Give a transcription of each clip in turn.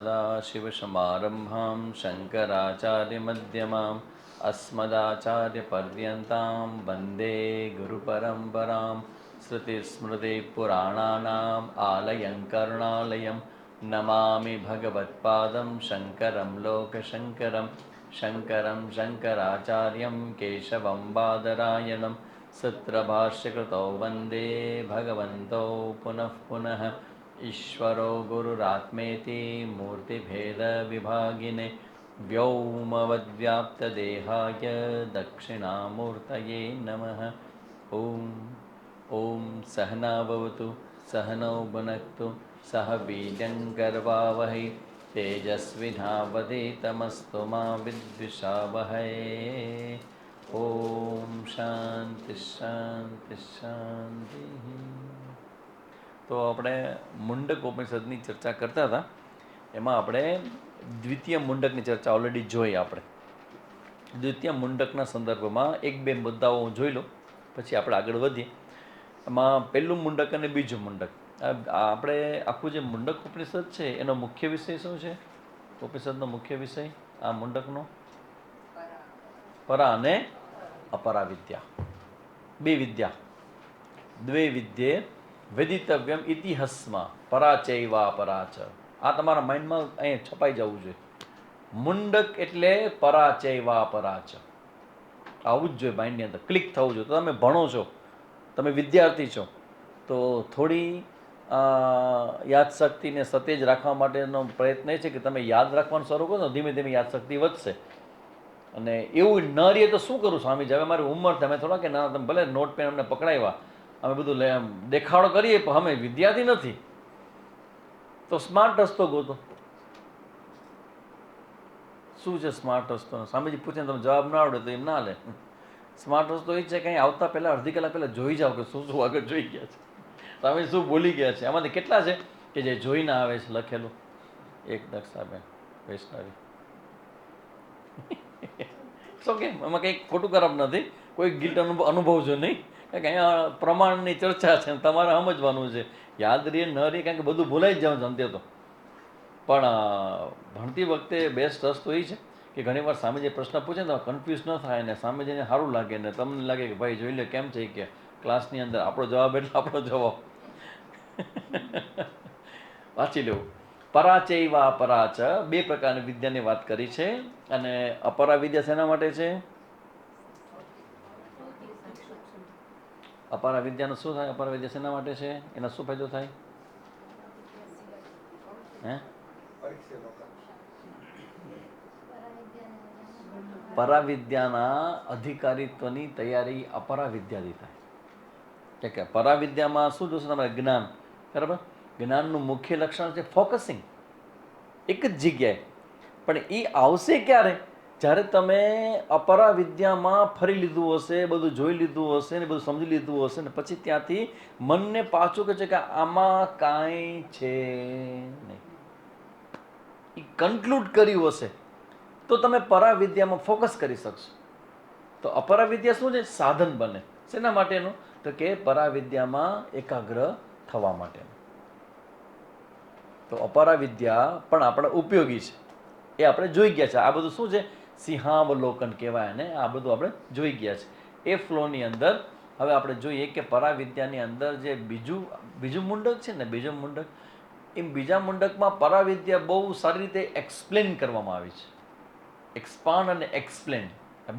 सदाशिवसमारम्भां शङ्कराचार्यमध्यमाम् अस्मदाचार्यपर्यन्तां वन्दे गुरुपरम्परां श्रुतिस्मृतिपुराणानाम् आलयं करुणालयं नमामि भगवत्पादं शङ्करं लोकशङ्करं शङ्करं शङ्कराचार्यं केशवं बादरायणं सूत्रभाष्यकृतौ वन्दे भगवन्तौ पुनः पुनः ईश्वरो गुरुरात्मेति मूर्तिभेदविभागिने व्योमवद्व्याप्तदेहाय दक्षिणामूर्तये नमः। ॐ ॐ सहना भवतु सहनौ भुनक्तु सह वीर्यङ्करवावहै तेजस्विनावधीतमस्तु मा विद्विषावहै। ॐ शान्ति शान्ति शान्तिः। તો આપણે મુંડક ઉપનિષદની ચર્ચા કરતા હતા, એમાં આપણે દ્વિતીય મુંડકની ચર્ચા ઓલરેડી જોઈ. આપણે દ્વિતીય મુંડકના સંદર્ભમાં એક બે મુદ્દાઓ હું જોઈ લઉં, પછી આપણે આગળ વધીએ. એમાં પહેલું મુંડક અને બીજું મુંડક, આપણે આખું જે મુંડક ઉપનિષદ છે એનો મુખ્ય વિષય શું છે? ઉપનિષદનો મુખ્ય વિષય આ મુંડકનો પરા અને અપરા વિદ્યા, બે વિદ્યા. દ્વે વિદ્યે વેદિતવ્યમ ઇતિહાસમાં પરાચૈવા પરાચ. આ તમારા માઇન્ડમાં અહીંયા છપાઈ જવું જોઈએ. મુંડક એટલે પરાચૈવા પરાચ, આવું જ જોઈએ માઇન્ડની અંદર ક્લિક થવું જોઈએ. તો તમે ભણો છો, તમે વિદ્યાર્થી છો, તો થોડી યાદશક્તિને સતેજ રાખવા માટેનો પ્રયત્ન એ છે કે તમે યાદ રાખવાનું શરૂ કરો તો ધીમે ધીમે યાદશક્તિ વધશે. અને એવું ન રહીએ તો શું કરું સ્વામીજી, હવે મારી ઉંમર, તમે થોડા કે ના, તમે ભલે નોટ પેન અમને પકડાવ્યા, અમે બધું દેખાડો કરીએ, પણ અમે વિદ્યાર્થી નથી. તો સ્માર્ટ રસ્તો ગોતો. શું છે સ્માર્ટ રસ્તો? સ્વામીજી પૂછે તમે જવાબ ના આવડે તો એમ ના લે. સ્માર્ટ રસ્તો એ છે કે અહીં આવતા પહેલાં અડધી કલાક પહેલાં જોઈ જાઓ કે શું શું આગળ જોઈ ગયા છે, તમે શું બોલી ગયા છે. આમાંથી કેટલા છે કે જે જોઈને આવે છે લખેલું? એક દક્ષાબેન વૈષ્ણવી. શું કે એમાં કંઈ ખોટું ખરાબ નથી, કોઈ ગિલ્ટ અનુભવજો નહીં, કારણ કે અહીંયા પ્રમાણની ચર્ચા છે, તમારે સમજવાનું છે. યાદ રહીએ ન રહીએ, કારણ કે બધું ભૂલાઈ જ જવાનું અંતે તો. પણ ભણતી વખતે બેસ્ટ રસ્તો એ છે કે ઘણીવાર સ્વામીજી પ્રશ્ન પૂછે ને તો કન્ફ્યુઝ ન થાય, ને સ્વામીજીને સારું લાગે ને તમને લાગે કે ભાઈ જોઈ લે કેમ છે કે ક્લાસની અંદર આપણો જવાબ એટલે આપણો જવાબ વાંચી લેવું. પરાચૈવા અપરાચ, બે પ્રકારની વિદ્યાની વાત કરી છે. અને અપરા વિદ્યા શેના માટે છે? અપરા વિદ્યાનો શું થાય? અપરા વિદ્યા શેના માટે છે? એનો શું ફાયદો થાય? હે, પરાવિદ્યાના અધિકારીત્વની તૈયારી અપરાવિદ્યાથી થાય. કે પરાવિદ્યામાં શું જોશે? તમારે જ્ઞાન, બરાબર? જ્ઞાનનું મુખ્ય લક્ષણ છે ફોકસિંગ, એક જ જગ્યાએ. પણ એ આવશે ક્યારે? જ્યારે તમે અપરા વિદ્યામાં ફરી લીધું હશે, બધું જોઈ લીધું હશે ને બધું સમજી લીધું હશે ને પછી ત્યાંથી મનને પાછું કહે છે કે આમાં કાંઈ છે નહીં, એ કન્ક્લુડ કર્યું હશે તો તમે પરાવિદ્યામાં ફોકસ કરી શકશો. તો અપરાવિદ્યા શું છે? સાધન બને. શેના માટેનું? તો કે પરાવિદ્યામાં એકાગ્ર થવા માટેનું. તો અપરાવિદ્યા પણ આપણે ઉપયોગી છે, એ આપણે જોઈ ગયા છે. આ બધું શું છે? સિંહાવલોકન કહેવાય ને. આ બધું આપણે જોઈ ગયા છે. એ ફ્લોની અંદર હવે આપણે જોઈએ કે પરાવિદ્યાની અંદર જે બીજું મુંડક છે ને, બીજું મુંડક, એ બીજા મુંડકમાં પરાવિદ્યા બહુ સારી રીતે એક્સપ્લેન કરવામાં આવી છે. એક્સપાન્ડ અને એક્સપ્લેન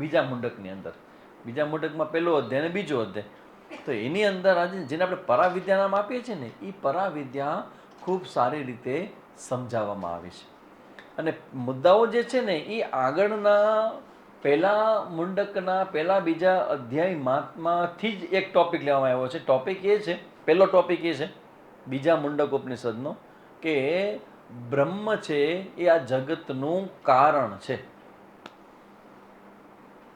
બીજા મુંડકની અંદર. બીજા મુંડકમાં પહેલો અધ્યાય અને બીજો અધ્યાય. તો એની અંદર આજે જેને આપણે પરાવિદ્યા નામ આપીએ છીએ ને, એ પરાવિદ્યા ખૂબ સારી રીતે સમજાવવામાં આવી છે. અને મુદ્દાઓ જે છે ને એ આગળના પહેલા મુંડકના પહેલા બીજા અધ્યાયમાંથી જ એક ટોપિક લેવામાં આવ્યો છે. ટોપિક એ છે, પહેલો ટોપિક એ છે બીજા મુંડક ઉપનિષદનો કે બ્રહ્મ છે એ આ જગતનું કારણ છે.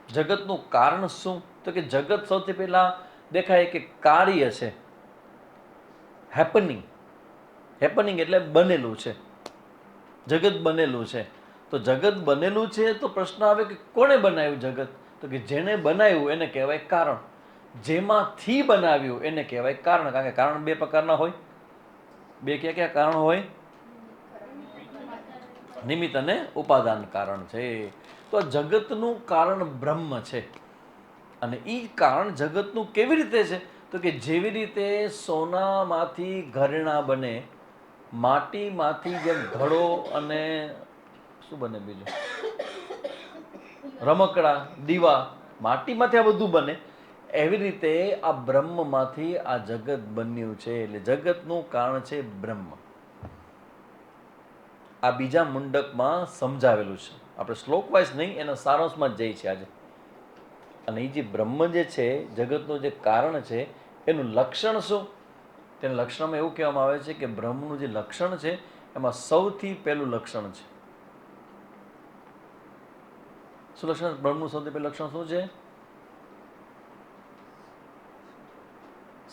જગતનું કારણ શું? તો કે જગત સૌથી પહેલા દેખાય કે કાર્ય છે, હેપનિંગ. હેપનિંગ એટલે બનેલું છે, જગત બનેલું છે. તો જગત બનેલું છે તો પ્રશ્ન આવે કે કોણે બનાવ્યું જગત? તો કે જેને બનાવ્યું એને કહેવાય કારણ. જેમાંથી બનાવ્યું એને કહેવાય કારણ. કારણ કે કારણ બે પ્રકારના હોય. બે ક્યાં ક્યાં કારણ હોય? નિમિત્ત અને ઉપાદાન કારણ છે. તો જગતનું કારણ બ્રહ્મ છે. અને એ કારણ જગતનું કેવી રીતે છે? તો કે જેવી રીતે સોનામાંથી ઘરેણાં બને, માટીમાંથી જેમ ઘડો અને શું બને બીજું, રમકડા, દીવા, માટીમાંથી આ બધું બને, એવી રીતે આ બ્રહ્મમાંથી આ જગત બન્યું છે. એટલે જગતનું કારણ છે બ્રહ્મ. આ બીજા મુંડકમાં સમજાવેલું છે. આપણે શ્લોક વાઇઝ નહીં, એના સારાંશમાં જ જઈએ છીએ આજે. અને એ જે બ્રહ્મ જે છે, જગતનું જે કારણ છે, એનું લક્ષણ શું? તેના લક્ષણમાં એવું કહેવામાં આવે છે કે બ્રહ્મનું જે લક્ષણ છે એમાં સૌથી પહેલું લક્ષણ છે શું? લક્ષણ બ્રહ્મનું સૌથી પહેલું લક્ષણ શું છે?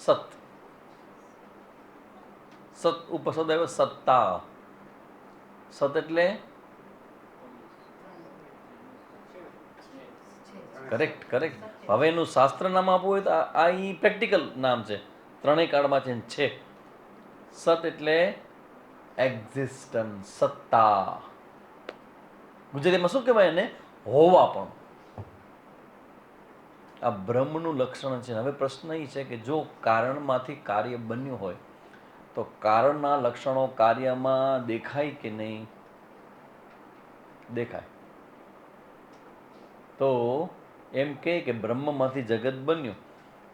સત. સત ઉપર શબ્દ આવ્યો સત્તા. સત એટલે કરેક્ટ, કરેક્ટ. હવે એનું શાસ્ત્ર નામ આપવું હોય તો આ ઈ પ્રેક્ટિકલ નામ છે. ત્રણેય કાળમાં છે. સત એટલે એક્ઝિસ્ટન્સ, સત્તા. ગુજરાતીમાં શું કહેવાય એને? હોવા પણ. આ બ્રહ્મનું લક્ષણ છે. હવે પ્રશ્ન એ છે કે જો કારણમાંથી કાર્ય બન્યું હોય તો કારણના લક્ષણો કાર્યમાં દેખાય કે નહીં? દેખાય. તો એમ કે બ્રહ્મમાંથી જગત બન્યું,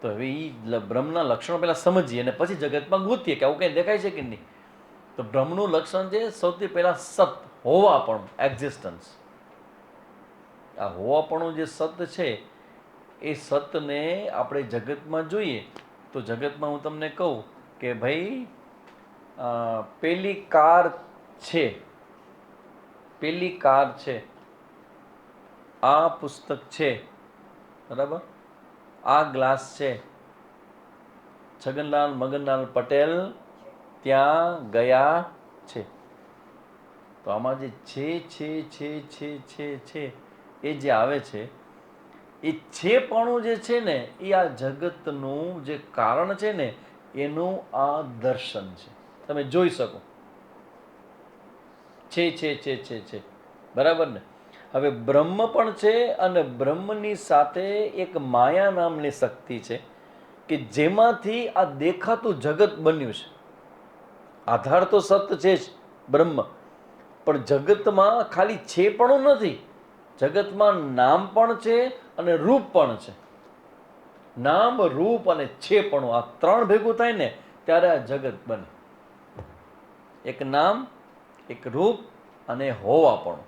તો હવે એ બ્રહ્મના લક્ષણો પહેલા સમજીએ અને પછી જગતમાં ગોતીએ કે આવું કંઈ દેખાય છે કે નહીં. તો બ્રહ્મનું લક્ષણ છે સૌથી પહેલા સત, હોવાપણું, એક્ઝિસ્ટન્સ. આ હોવાપણું જે સત છે એ સતને આપણે જગતમાં જોઈએ તો જગતમાં હું તમને કહું કે ભાઈ પેલી કાર છે, પેલી કાર છે, આ પુસ્તક છે, બરાબર, આ ગ્લાસ છે, છગનલાલ મગનલાલ પટેલ ત્યાં ગયા છે. તો આમાં જે છે એ જે આવે છે, એ છેપણું જે છે ને એ આ જગતનું જે કારણ છે ને એનું આ દર્શન છે. તમે જોઈ શકો છે, બરાબર ને? હવે બ્રહ્મ પણ છે અને બ્રહ્મની સાથે એક માયા નામની શક્તિ છે કે જેમાંથી આ દેખાતું જગત બન્યું છે. આધાર તો સત છે જ, બ્રહ્મ, પણ જગતમાં ખાલી છેપણું નથી, જગતમાં નામ પણ છે અને રૂપ પણ છે. નામ, રૂપ અને છેપણું, આ ત્રણ ભેગું થાય ને ત્યારે આ જગત બને. એક નામ, એક રૂપ અને હોવાપણું.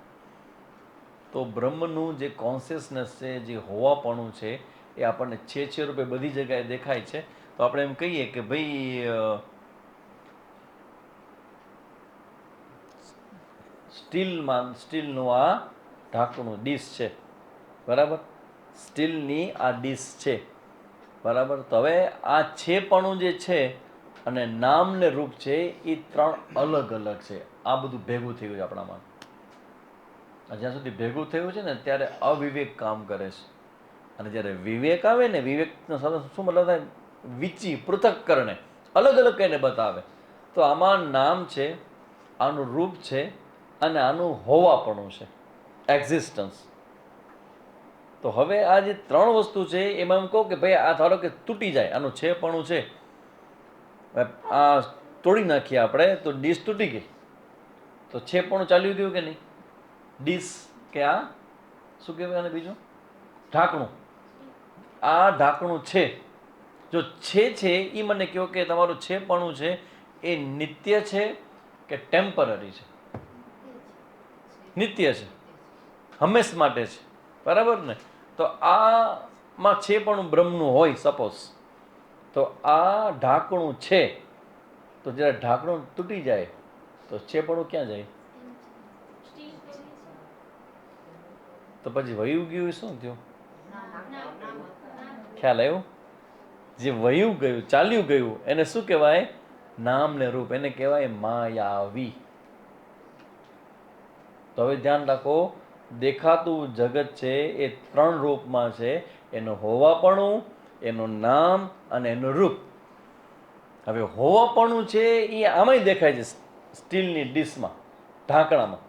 તો બ્રહ્મનું જે કોન્શિયસનેસ છે, જે હોવાપણું છે, એ આપણને છે રૂપે બધી જગ્યાએ દેખાય છે. તો આપણે એમ કહીએ કે ભાઈ સ્ટીલનું આ ઢાંકણું, ડીશ છે, બરાબર, સ્ટીલની આ ડીશ છે, બરાબર. તો હવે આ છેપણું જે છે અને નામ ને રૂપ છે એ ત્રણ અલગ અલગ છે. આ બધું ભેગું થયું છે આપણામાં. જ્યાં સુધી ભેગું થયું છે ને ત્યારે અવિવેક કામ કરે છે. અને જ્યારે વિવેક આવે ને, વિવેકનો શું મતલબ થાય? પૃથક કરને, અલગ અલગ કહીને બતાવે. તો આમાં નામ છે, આનું રૂપ છે અને આનું હોવાપણું છે, એક્ઝિસ્ટન્સ. તો હવે આ જે ત્રણ વસ્તુ છે એમાં એમ કહું કે ભાઈ આ ધારો કે તૂટી જાય, આનું છેપણું છે, આ તોડી નાખીએ આપણે તો ડીશ તૂટી ગઈ, તો છેપણું ચાલ્યું ગયું કે નહીં? ડીશ કે આ શું કહેવાય આને બીજું? ઢાંકણું. આ ઢાંકણું છે, જો છે એ મને કહો કે તમારું છેપણું છે એ નિત્ય છે કે ટેમ્પરરી છે? નિત્ય છે, હંમેશ માટે છે, બરાબર ને? તો આમાં છેપણું બ્રહ્મનું હોય સપોઝ, તો આ ઢાંકણું છે, તો જ્યારે ઢાંકણું તૂટી જાય તો છેપણું ક્યાં જાય? તો પછી વયું ગયું શું થયું? ખ્યાલ આવ્યો? જે વયું ગયું, ચાલ્યું ગયું, એને શું કહેવાય? નામ ને રૂપ. એને કહેવાય માયાવી. તો હવે ધ્યાન રાખો, દેખાતું જગત છે એ ત્રણ રૂપમાં છે, એનું હોવાપણું, એનું નામ અને એનું રૂપ. હવે હોવાપણું છે એ આમાંય દેખાય છે, સ્ટીલની ડીશમાં, ઢાંકણામાં.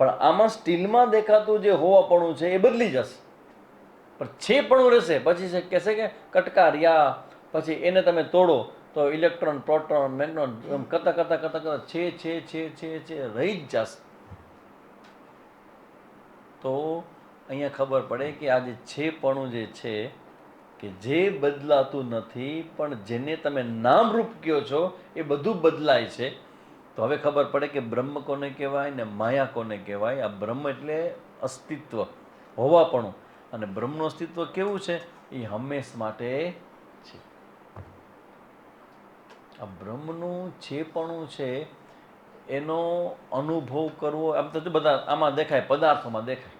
પણ આમાં સ્ટીલમાં દેખાતું જે હોવાપણું છે એ બદલી જશે, પણ છેપણું રહેશે. પછી કહેશે કે કટકા રહ્યા, પછી એને તમે તોડો તો ઇલેક્ટ્રોન, પ્રોટોન, મેગ્નોન એમ કરતા કરતા કરતા કરતા છે રહી જ જશે. તો અહીંયા ખબર પડે કે આ જે છેપણું જે છે કે જે બદલાતું નથી, પણ જેને તમે નામરૂપ કહો છો એ બધું બદલાય છે. તો હવે ખબર પડે કે બ્રહ્મ કોને કહેવાય ને માયા કોને કહેવાય. આ બ્રહ્મ એટલે અસ્તિત્વ, હોવાપણું. અને બ્રહ્મનું અસ્તિત્વ કેવું છે? એ હંમેશ માટે છે. આ બ્રહ્મનું છેપણું છે એનો અનુભવ કરવો. આમ તો બધા આમાં દેખાય, પદાર્થોમાં દેખાય,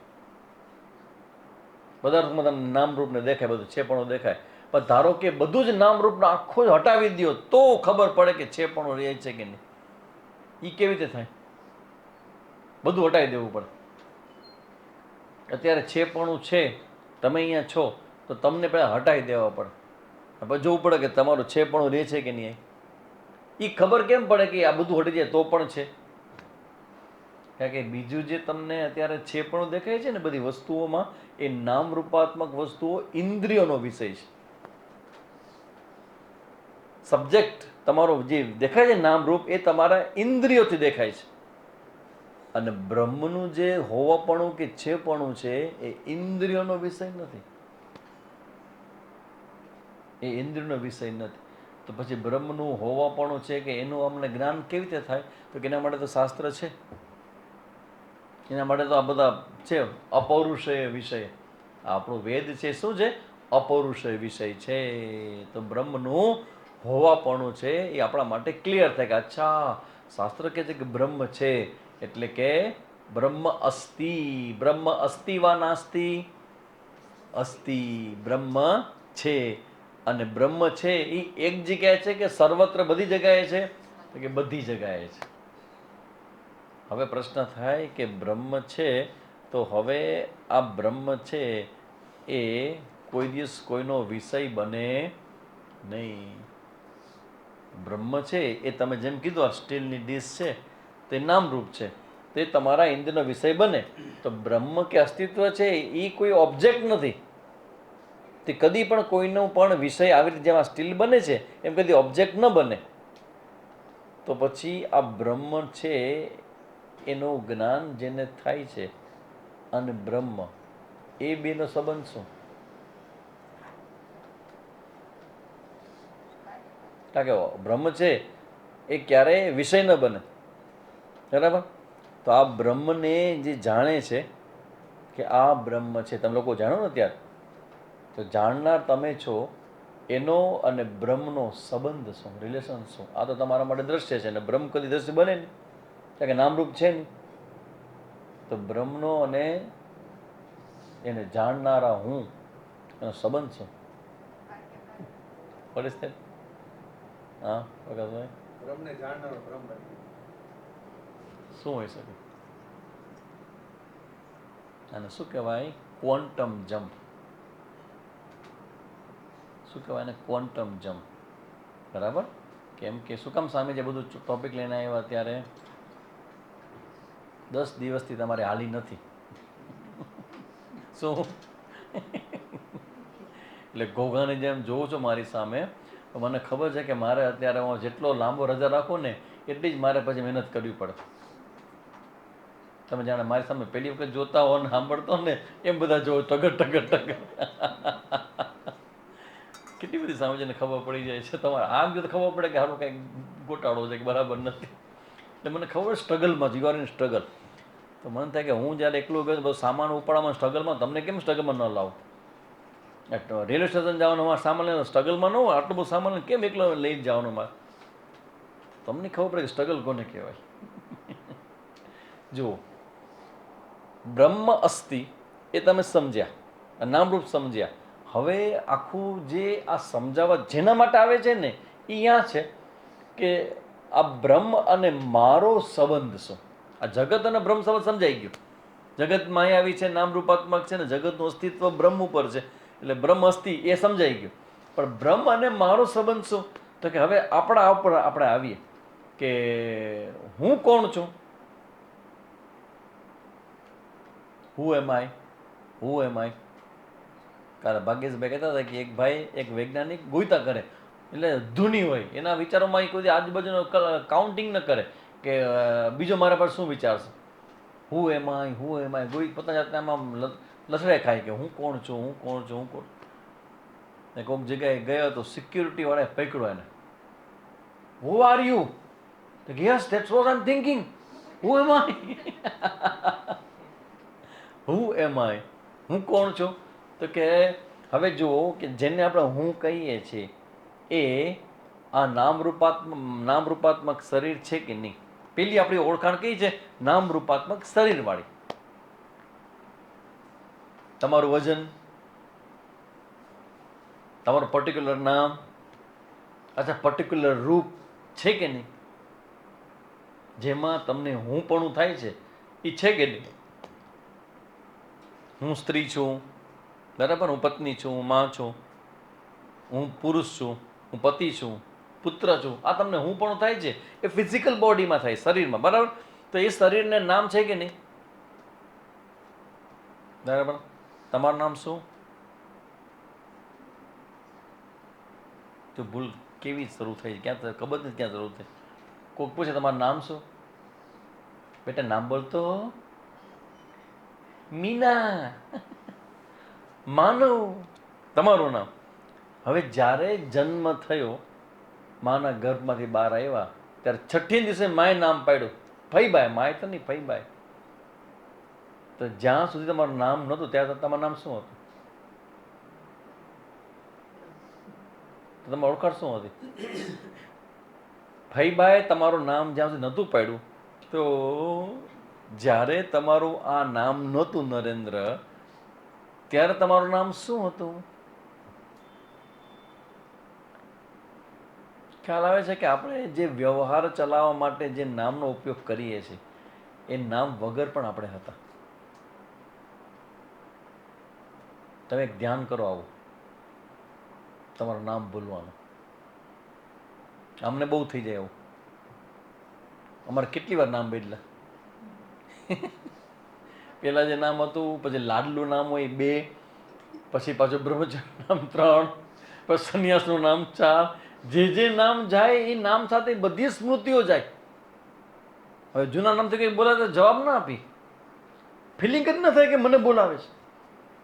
પદાર્થોમાં તમને નામરૂપને દેખાય, બધું છેપણું દેખાય. પણ ધારો કે બધું જ નામરૂપને આખું જ હટાવી દો તો ખબર પડે કે છેપણું રહે છે કે નહીં. એ કેવી રીતે થાય? બધું હટાવી દેવું પડે. અત્યારે છેપણું છે, તમે અહીંયા છો તો તમને પહેલાં હટાવી દેવા પડે, પછી જોવું પડે કે તમારું છેપણું રહે છે કે નહીં. એ ખબર કેમ પડે કે આ બધું હટી જાય તો પણ છે? કારણ કે બીજું જે તમને અત્યારે છેપણું દેખાય છે ને બધી વસ્તુઓમાં, એ નામરૂપાત્મક વસ્તુઓ ઇન્દ્રિયોનો વિષય છે. સબ્જેક્ટ તમારો જે દેખાય છે નામરૂપ, એ તમારા ઇન્દ્રિયોથી દેખાય છે. અને બ્રહ્મનું જે હોવાપણું કે છેપણું છે એ ઇન્દ્રિયોનો વિષય નથી, એ ઇન્દ્રિયનો વિષય નથી. તો પછી બ્રહ્મનું હોવાપણું છે કે એનું અમને જ્ઞાન કેવી રીતે થાય? તો કે એના માટે તો શાસ્ત્ર છે, એના માટે તો આ બધા છે અપૌરુષેય વિષય. આપણું વેદ છે શું છે? અપૌરુષેય વિષય છે. તો બ્રહ્મનું હોવાપણું છે એ આપણા માટે ક્લિયર થાય કે અચ્છા, શાસ્ત્ર કહે છે કે બ્રહ્મ છે એટલે કે બ્રહ્મ અસ્તિ. બ્રહ્મ અસ્તિ વા નાસ્તિ? અસ્તિ. બ્રહ્મ છે. અને બ્રહ્મ છે એ એક જગ્યાએ છે કે સર્વત્ર બધી જગ્યાએ છે? તો કે બધી જગ્યાએ છે. હવે પ્રશ્ન થાય કે બ્રહ્મ છે તો હવે આ બ્રહ્મ છે એ કોઈ દિવસ કોઈનો વિષય બને નહીં. બ્રહ્મ છે એ તમે જેમ કીધું આ સ્ટીલની ડીશ છે તે નામરૂપ છે, તે તમારા ઇન્દ્રનો વિષય બને. તો બ્રહ્મ કે અસ્તિત્વ છે એ કોઈ ઓબ્જેક્ટ નથી, તે કદી પણ કોઈનો પણ વિષય આવી રીતે જેમાં સ્ટીલ બને છે એમ કદી ઓબ્જેક્ટ ન બને. તો પછી આ બ્રહ્મ છે એનું જ્ઞાન જેને થાય છે અને બ્રહ્મ, એ બેનો સંબંધ શું? કારણ કે બ્રહ્મ છે એ ક્યારેય વિષય ન બને, બરાબર? તો આ બ્રહ્મને જે જાણે છે કે આ બ્રહ્મ છે, તમે લોકો જાણો ને ત્યારે, તો જાણનાર તમે છો, એનો અને બ્રહ્મનો સંબંધ શું, રિલેશન શું? આ તો તમારા માટે દ્રશ્ય છે અને બ્રહ્મ કદી દ્રશ્ય બને નહીં, કારણ કે નામરૂપ છે નહીં. તો બ્રહ્મનો અને એને જાણનારા હું એનો સંબંધ શું? પરિસ્થિતિ હા પ્રકાશભાઈ, બ્રહ્મને જાણનારો બ્રહ્મ શું હોઈ શકે? અને શું કહેવાય? Quantum jump. શું કહેવાય એને? Quantum jump. બરાબર? કેમ કે શું કામ સામે જે બધું ટોપિક લઈને આવ્યા ત્યારે 10 દિવસથી તમારે હાલી નથી શું? એટલે ઘોઘાની જેમ જોઉં છો મારી સામે, તો મને ખબર છે કે મારે અત્યારે હું જેટલો લાંબો રજા રાખું ને એટલી જ મારે પછી મહેનત કરવી પડે. તમે જાણે મારી સામે પહેલી વખત જોતા હો ને સાંભળતો ને એમ બધા જો ટગર ટગર ટગર કેટલી બધી સામે જઈને ખબર પડી જાય છે. તમારે આમ જો તો ખબર પડે કે સારું કંઈક ગોટાળો છે કે બરાબર નથી. એટલે મને ખબર સ્ટ્રગલમાં યુ આર ઇન સ્ટ્રગલ. તો મને થાય કે હું જ્યારે એકલું ગયો બધું સામાન ઉપાડવામાં સ્ટ્રગલમાં, તમને કેમ સ્ટ્રગલમાં ન લાવું? રેલવે સ્ટેશન જવાનું મારે સામાન લેવાનું સ્ટ્રગલમાં ન હોય, આટલું બધું સામાન કેમ એકલો લઈને જવાનું મારે? તમને ખબર પડે કે સ્ટ્રગલ કોને કહેવાય. જુઓ, બ્રહ્મ અસ્તિ એ તમે સમજ્યા, નામરૂપ સમજ્યા. હવે આખું જે આ સમજાવવા જેના માટે આવે છે ને એ અહીંયા છે કે આ બ્રહ્મ અને મારો સંબંધ શું? આ જગત અને બ્રહ્મ સંબંધ સમજાઈ ગયું. જગત માયાવી છે, નામરૂપાત્મક છે ને જગતનું અસ્તિત્વ બ્રહ્મ ઉપર છે, એટલે બ્રહ્મ અસ્તિ એ સમજાઈ ગયું. પણ બ્રહ્મ અને મારો સંબંધ શું? તો કે હવે આપણા ઉપર આપણે આવીએ કે હું કોણ છું? હુ એમ આઈ, હુ એમ આઈ. કાલે ભાગ્યેશભાઈ કહેતા હતા કે એક ભાઈ એક વૈજ્ઞાનિક ગોઈતા કરે એટલે ધૂની હોય એના વિચારોમાં એ કોઈ આજુબાજુનો કાઉન્ટિંગ ન કરે કે બીજો મારા પર શું વિચારશે. હું એમ આઈ ગોઈ પોતાની જાતને આમાં લસડાઈ ખાય કે હું કોણ છું, હું કોણ છું, હું કોણ. ને કોઈક જગ્યાએ ગયો તો સિક્યુરિટી વાળાએ પકડ્યો એને. Who are you? Yes that's what I am thinking. Who am I? Who am I? હું કોણ છું? તો કે હવે જુઓ કે જેને આપણે હું કહીએ છીએ એ આ નામરૂપાત્મક શરીર છે કે નહીં. પેલી આપણી ઓળખાણ કઈ છે? નામરૂપાત્મક શરીરવાળી. તમારું વજન, તમારું પર્ટિક્યુલર નામ, અચ્છા પર્ટિક્યુલર રૂપ છે કે નહીં? જેમાં તમને હુંપણું થાય છે એ છે કે નહીં? હું સ્ત્રી છું, બરાબર, હું પત્ની છું, હું માં છું, હું પુરુષ છું, હું પતિ છું, પુત્ર છું. આ તમને હુંપણું થાય છે એ ફિઝિકલ બોડીમાં થાય, શરીરમાં, બરાબર. તો એ શરીરને નામ છે કે નહીં? બરાબર. તમારું નામ શું? તો ભૂલ કેવી શરૂ થઈ? ક્યાં ખબર નથી ક્યાં શરૂ થઈ. કોઈક પૂછે તમારું નામ શું? બેટા નામ બોલતો. મીના. માનવ. તમારું નામ. હવે જ્યારે જન્મ થયો, માના ગર્ભમાંથી બહાર આવ્યા ત્યારે છઠ્ઠી દિવસે માએ નામ પાડ્યું. ફઈબાઈ, માએ તો નહીં, ફઈબાઈ. તો જ્યાં સુધી તમારું નામ નહોતું ત્યાં તમારું નામ શું હતું? તો તમે ઓળખાણ શું હતી? ફઈબાએ તમારું નામ જ્યાં સુધી નહોતું પાડ્યું, તો જ્યારે તમારું આ નામ નહોતું નરેન્દ્ર, ત્યારે તમારું નામ શું હતું? ખ્યાલ આવે છે કે આપણે જે વ્યવહાર ચલાવવા માટે જે નામનો ઉપયોગ કરીએ છીએ એ નામ વગર પણ આપણે હતા. તમે એક ધ્યાન કરો આવું, તમારું નામ ભૂલવાનું. અમને બહુ થઈ જાય એવું. અમારે કેટલી વાર નામ બદલા. પેલા જે નામ હતું, પછી લાડલું નામ હોય 2, પછી પાછું બ્રહ્મચારી નામ 3, પછી સંન્યાસનું નામ 4. જે નામ જાય એ નામ સાથે બધી સ્મૃતિઓ જાય. હવે જૂના નામથી કંઈ બોલાવે તો જવાબ ના આપી, ફિલિંગ જ ન થાય કે મને બોલાવે છે.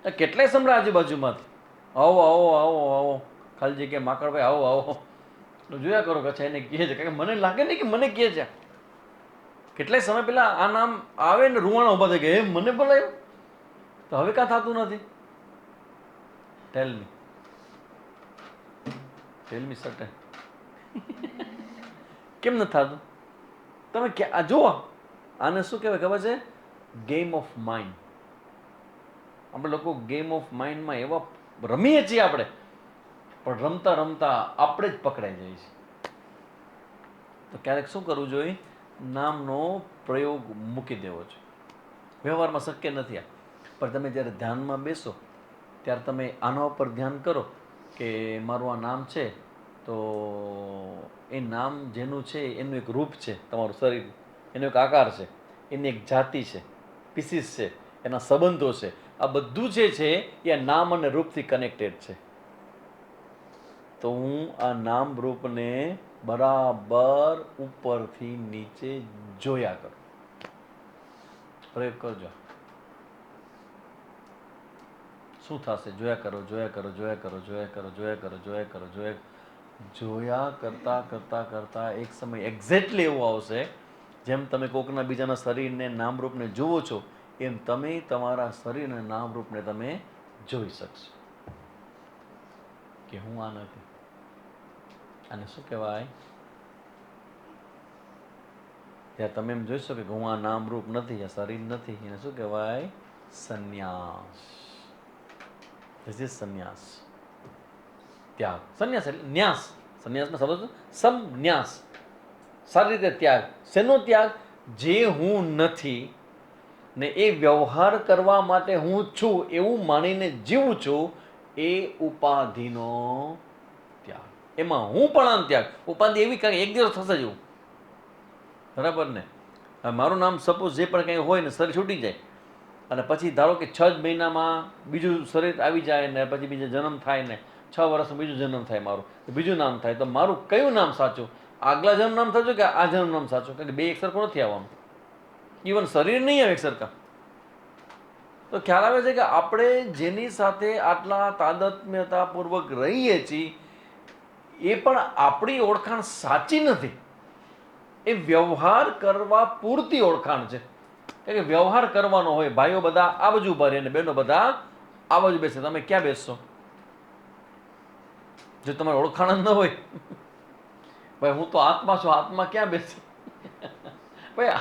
કેટલાય સંભળાય આજુબાજુમાંથી, આવો આવો આવો આવો, ખાલી જગ્યાએ માકડભાઈ આવો આવો. જોયા કરો કે અચ્છા એને કહે છે, કારણ કે મને લાગે નહીં કે મને કહે છે. કેટલાય સમય પહેલા આ નામ આવે ને રૂવાણા ઉભા થઈ ગયા, મને બોલાયો. તો હવે કાં થતું નથી? ટેલ મી સટે. કેમ નથી થતું? તમે જુઓ, આને શું કહેવાય ખબર છે? Game of mind. આપણે લોકો ગેમ ઓફ માઇન્ડમાં એવા રમીએ છીએ આપણે, પણ રમતા રમતા આપણે જ પકડાઈ જઈએ છીએ. તો ક્યારેક શું કરવું જોઈએ? નામનો પ્રયોગ મૂકી દેવો છે. વ્યવહારમાં શક્ય નથી આ, પણ તમે જ્યારે ધ્યાનમાં બેસો ત્યારે તમે આના ઉપર ધ્યાન કરો કે મારું આ નામ છે, તો એ નામ જેનું છે એનું એક રૂપ છે, તમારું શરીર એનો એક આકાર છે, એની એક જાતિ છે, પીસીસ છે, એના સંબંધો છે. આ બધું જે છે એ નામ અને રૂપથી કનેક્ટેડ છે. તો હું આ નામ રૂપને બરાબર ઉપરથી નીચે જોયા કરું. પ્રયોગ કરજો, શું થશે? જોયા કરો, જોયા કરો, જોયા કરો, જોયા કરો, જોયા કરો, જોયા કરો, જોયા કરતા કરતા કરતા એક સમય એક્ઝેક્ટલી એવું આવશે, જેમ તમે કોકના બીજાના શરીરને નામરૂપને જુઓ છો, એમ તમે તમારા શરીરને નામરૂપને તમે જોઈ શકશો કે હું આ નથી. આને શું કહેવાય? ત્યાં તમે એમ જોઈશો કે હું આ નામરૂપ નથી, આ શરીર નથી, એને શું કહેવાય? સંન્યાસ. ધીસ ઇઝ સંન્યાસ. ત્યાગ. સંન્યાસ એટલે ન્યાસ. સંન્યાસનો શબ્દ સંન્યાસ, સારી રીતે ત્યાગ. શેનો ત્યાગ? જે હું નથી ને એ વ્યવહાર કરવા માટે હું છું એવું માનીને જીવું છું, એ ઉપાધિનો ત્યાગ. એમાં હું પણ આમ ત્યાગ. ઉપાધિ એવી કાંઈ એક દિવસ થશે જ એવું, બરાબર ને? મારું નામ સપોઝ જે પણ કંઈ હોય ને શરીર છૂટી જાય, અને પછી ધારો કે 6 જ મહિનામાં બીજું શરીર આવી જાય ને પછી બીજો જન્મ થાય ને 6 વર્ષમાં બીજું જન્મ થાય મારું, બીજું નામ થાય, તો મારું કયું નામ સાચું? આગલા જન્મ નામ સાચું કે આ જન્મ નામ સાચું? કારણ કે બે એક સરખું નથી આવવાનું, ઇવન શરીર નહીં આવે એક સરખા. તો ખ્યાલ આવે છે કે આપણે જેની સાથે આટલા તાદાત્મ્યતાપૂર્વક રહીએ છીએ એ પણ આપણી ઓળખાણ સાચી નથી, એ વ્યવહાર કરવા પૂરતી ઓળખાણ છે. કારણ કે વ્યવહાર કરવાનો હોય, ભાઈઓ બધા આ બાજુ ઉભા રહે ને બહેનો બધા આ બાજુ બેસે, તમે ક્યાં બેસશો? જો તમારે ઓળખાણ જ ન હોય, ભાઈ હું તો આત્મા છું, આત્મા ક્યાં બેસે? ભાઈ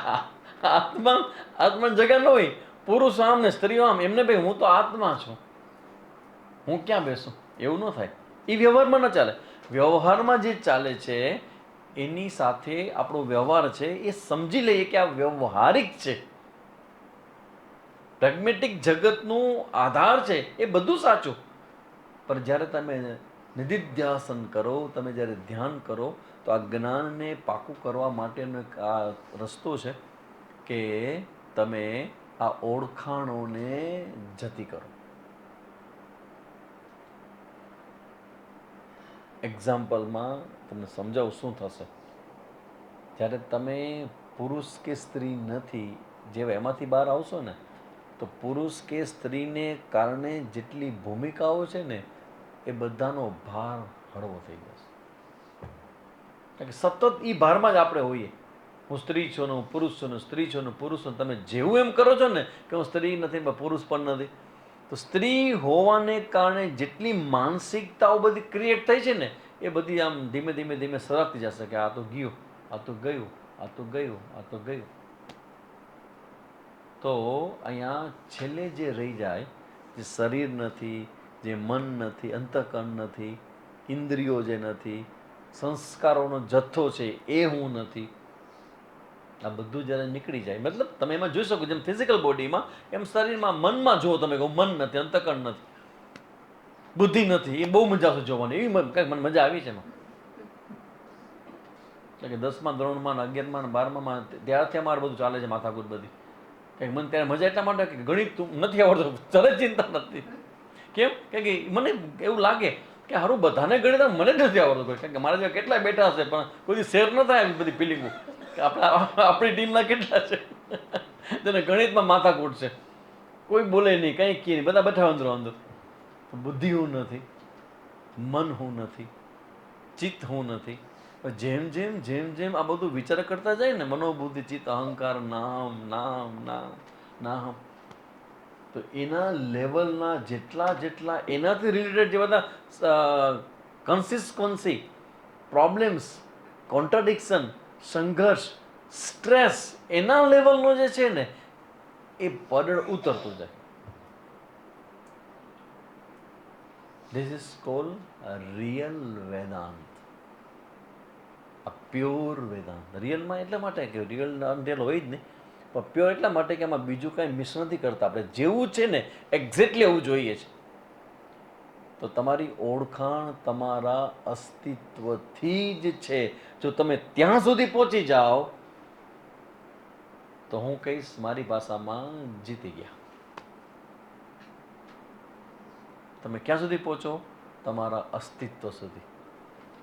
આત્માની જગ્યા ન હોય, પુરુષ આમ ને સ્ત્રીઓ આમ, એમને ભાઈ હું તો આત્મા છું, હું ક્યાં બેસું? એવું ન થાય. એ વ્યવહારમાં ન ચાલે. વ્યવહારમાં જે ચાલે છે એની સાથે આપણો વ્યવહાર છે એ સમજી લઈએ કે આ વ્યવહારિક છે. પ્રેગ્મેટિક જગતનું આધાર છે એ બધું સાચું, પણ જ્યારે તમે નિધિધ્યાસન કરો, તમે જ્યારે ધ્યાન કરો, તો આ જ્ઞાનને પાકું કરવા માટેનો એક આ રસ્તો છે કે તમે આ ઓળખાણોને જતી કરો. એક્ઝામ્પલમાં તમને સમજાવું શું થશે. જ્યારે તમે પુરુષ કે સ્ત્રી નથી જેવા એમાંથી બહાર આવશો ને, તો પુરુષ કે સ્ત્રીને કારણે જેટલી ભૂમિકાઓ છે ને એ બધાનો ભાર હળવો થઈ જશે. કારણ કે સતત એ ભારમાં જ આપણે હોઈએ. હું સ્ત્રી છું ને હું પુરુષ છું ને સ્ત્રી છું ને પુરુષ છું. તમે જેવું એમ કરો છો ને કે હું સ્ત્રી નથી પુરુષ પણ નથી, તો સ્ત્રી હોવાને કારણે જેટલી માનસિકતાઓ બધી ક્રિએટ થઈ છે ને એ બધી આમ ધીમે ધીમે ધીમે સરકતી જશે કે આ તો ગયું, આ તો ગયું, આ તો ગયું, આ તો ગયું. તો અહીંયા છેલ્લે જે રહી જાય, જે શરીર નથી, જે મન નથી, અંતઃકરણ નથી, ઇન્દ્રિયો જે નથી, સંસ્કારોનો જથ્થો છે એ હું નથી, આ બધું જ્યારે નીકળી જાય, મતલબ તમે એમાં જોઈ શકો જેમ ફિઝિકલ બોડીમાં એમ શરીરમાં મનમાં જુઓ તમે કહો મન નથી, અંતઃકરણ નથી, બુદ્ધિ નથી. એ બહુ મજા આવશે જોવાની, એવી કંઈક મને મજા આવી છે એમાં. એટલે કે 10મા ધોરણમાં 11મા 12માં ત્યારથી અમારે બધું ચાલે છે માથાકૂટ બધી. કંઈક મને ત્યારે મજા એટલા માટે કે ગણિત નથી આવડતું, ત્યારે ચિંતા નથી. કેમ કે મને એવું લાગે કે સારું બધાને ગણિત મને જ નથી આવડતું. કારણ કે મારા જેવા કેટલાય બેઠા હશે પણ કોઈ શેર ન થાય આવી બધી ફિલિંગો કે આપણી ટીમના કેટલા છે જેને ગણિતમાં માથાકૂટ છે, કોઈ બોલે નહીં, કંઈ કહે નહીં, બધા બેઠા અંદરો અંદર. બુદ્ધિ હું નથી, મન હું નથી, ચિત્ત હું નથી. જેમ જેમ જેમ જેમ આ બધું વિચાર કરતા જાય ને, મનોબુદ્ધિ ચિત્ત અહંકાર નામ નામ નામ નામ, તો એના લેવલના જેટલા જેટલા એનાથી રિલેટેડ જે બધા કન્સિસ્ટન્સી, પ્રોબ્લેમ્સ, કોન્ટ્રાડિક્શન, સંઘર્ષ, સ્ટ્રેસ, એના લેવલનો જે છે ને એ પડળ ઉતરતું જાય. This is called real Vedanta, a pure Vedanta. રિયલમાં એટલા માટે કે રિયલ અનરિયલ હોય જ નહીં, પણ પ્યોર એટલા માટે કે આમાં બીજું કાંઈ મિસ નથી કરતા. આપણે જેવું છે ને એક્ઝેક્ટલી એવું જોઈએ છે. તો તમારી ઓળખાણ તમારા અસ્તિત્વથી જ છે. જો તમે ત્યાં સુધી પહોંચી જાઓ તો હું કહીશ મારી ભાષામાં જીતી ગયા. તમે ક્યાં સુધી પહોંચો? તમારા અસ્તિત્વ સુધી.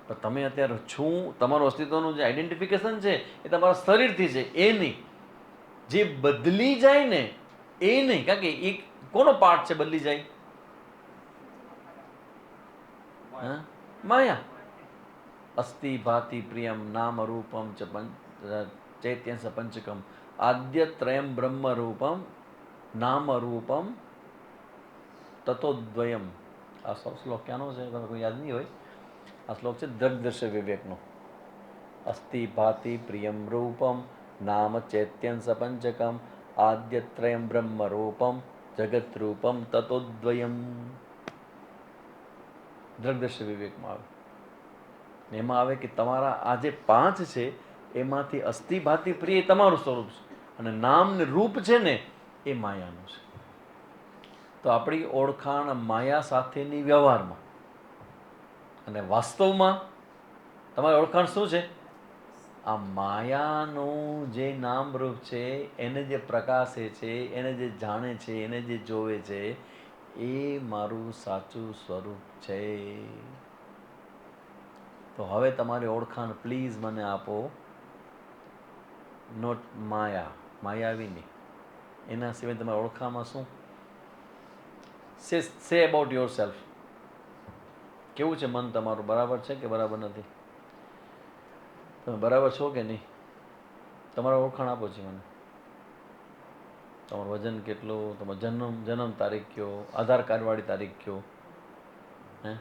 પણ તમે અત્યારે છું, તમારું અસ્તિત્વનું જે આઈડેન્ટિફિકેશન છે એ તમારા શરીરથી છે, એ નહીં. જે બદલી જાય ને એ નહીં. કારણ કે એક કોનો પાર્ટ છે બદલી જાય? માયા. અસ્થિ ભાતિ પ્રિયમ નામ રૂપમ ચૈત્યંસ પંચકમ આદ્યત્રયમ બ્રહ્મ રૂપમ નામ રૂપમ તતોદ્વયમ. આ શ્લોક ક્યાંનો છે તમે કોઈ યાદ નહીં હોય. આ શ્લોક છે દ્રગદર્શ વિવેકનો. અસ્થિ ભાતિ પ્રિયમ રૂપમ નામ ચૈત્યંસ પંચકમ આદ્યત્રયમ બ્રહ્મ રૂપમ જગત રૂપમ તતોદ્વયમ. દ્રગદર્શ વિવેકમાં આવે. એમાં આવે કે તમારા આ જે 5 છે એમાંથી અસ્થિ ભાતિ પ્રિય તમારું સ્વરૂપ છે અને નામ ને રૂપ છે ને એ માયાનું છે. તો આપણી ઓળખાણ માયા સાથેની વ્યવહારમાં અને વાસ્તવમાં તમારી ઓળખાણ શું છે? આ માયાનું જે નામ રૂપ છે, એને જે પ્રકાશે છે, એને જે જાણે છે, એને જે જોવે છે, એ મારું સાચું સ્વરૂપ છે. તો હવે તમારી ઓળખાણ પ્લીઝ મને આપો. નોટ માયા, માયાવીની. એના સિવાય તમારી ઓળખાણમાં શું? Say about your self. કેવું છે મન તમારું? બરાબર છે કે બરાબર નથી? તમે બરાબર છો કે નહીં? તમારા ઓળખાણ આપો છે મને. તમારું વજન કેટલું, તમારો જન્મ તારીખ કયો, આધાર કાર્ડવાળી તારીખ કયો, હે?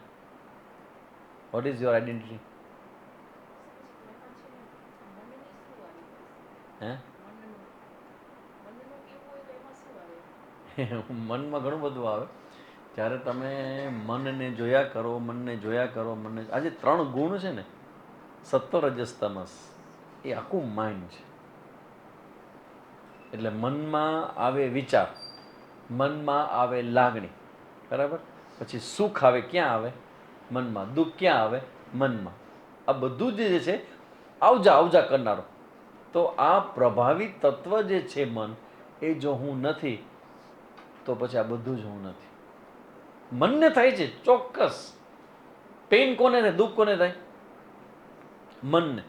What is your identity? હે? મનમાં ઘણું બધું આવે. જ્યારે તમે મનને જોયા કરો, મનને જોયા કરો, મનને, આજે 3 ગુણ છે ને, સત્વ રજસ તમસ, એ આખું માઇન્ડ છે. એટલે મનમાં આવે વિચાર, મનમાં આવે લાગણી, બરાબર? પછી સુખ આવે, ક્યાં આવે? મનમાં. દુઃખ ક્યાં આવે? મનમાં. આ બધું જે છે આવજા આવજા કરનારો. તો આ પ્રભાવિત તત્વ જે છે મન, એ જો હું નથી, તો પછી આ બધું જ હું નથી. મનને થાય છે ચોક્કસ. પેઇન કોને થાય? દુઃખ કોને થાય? મનને.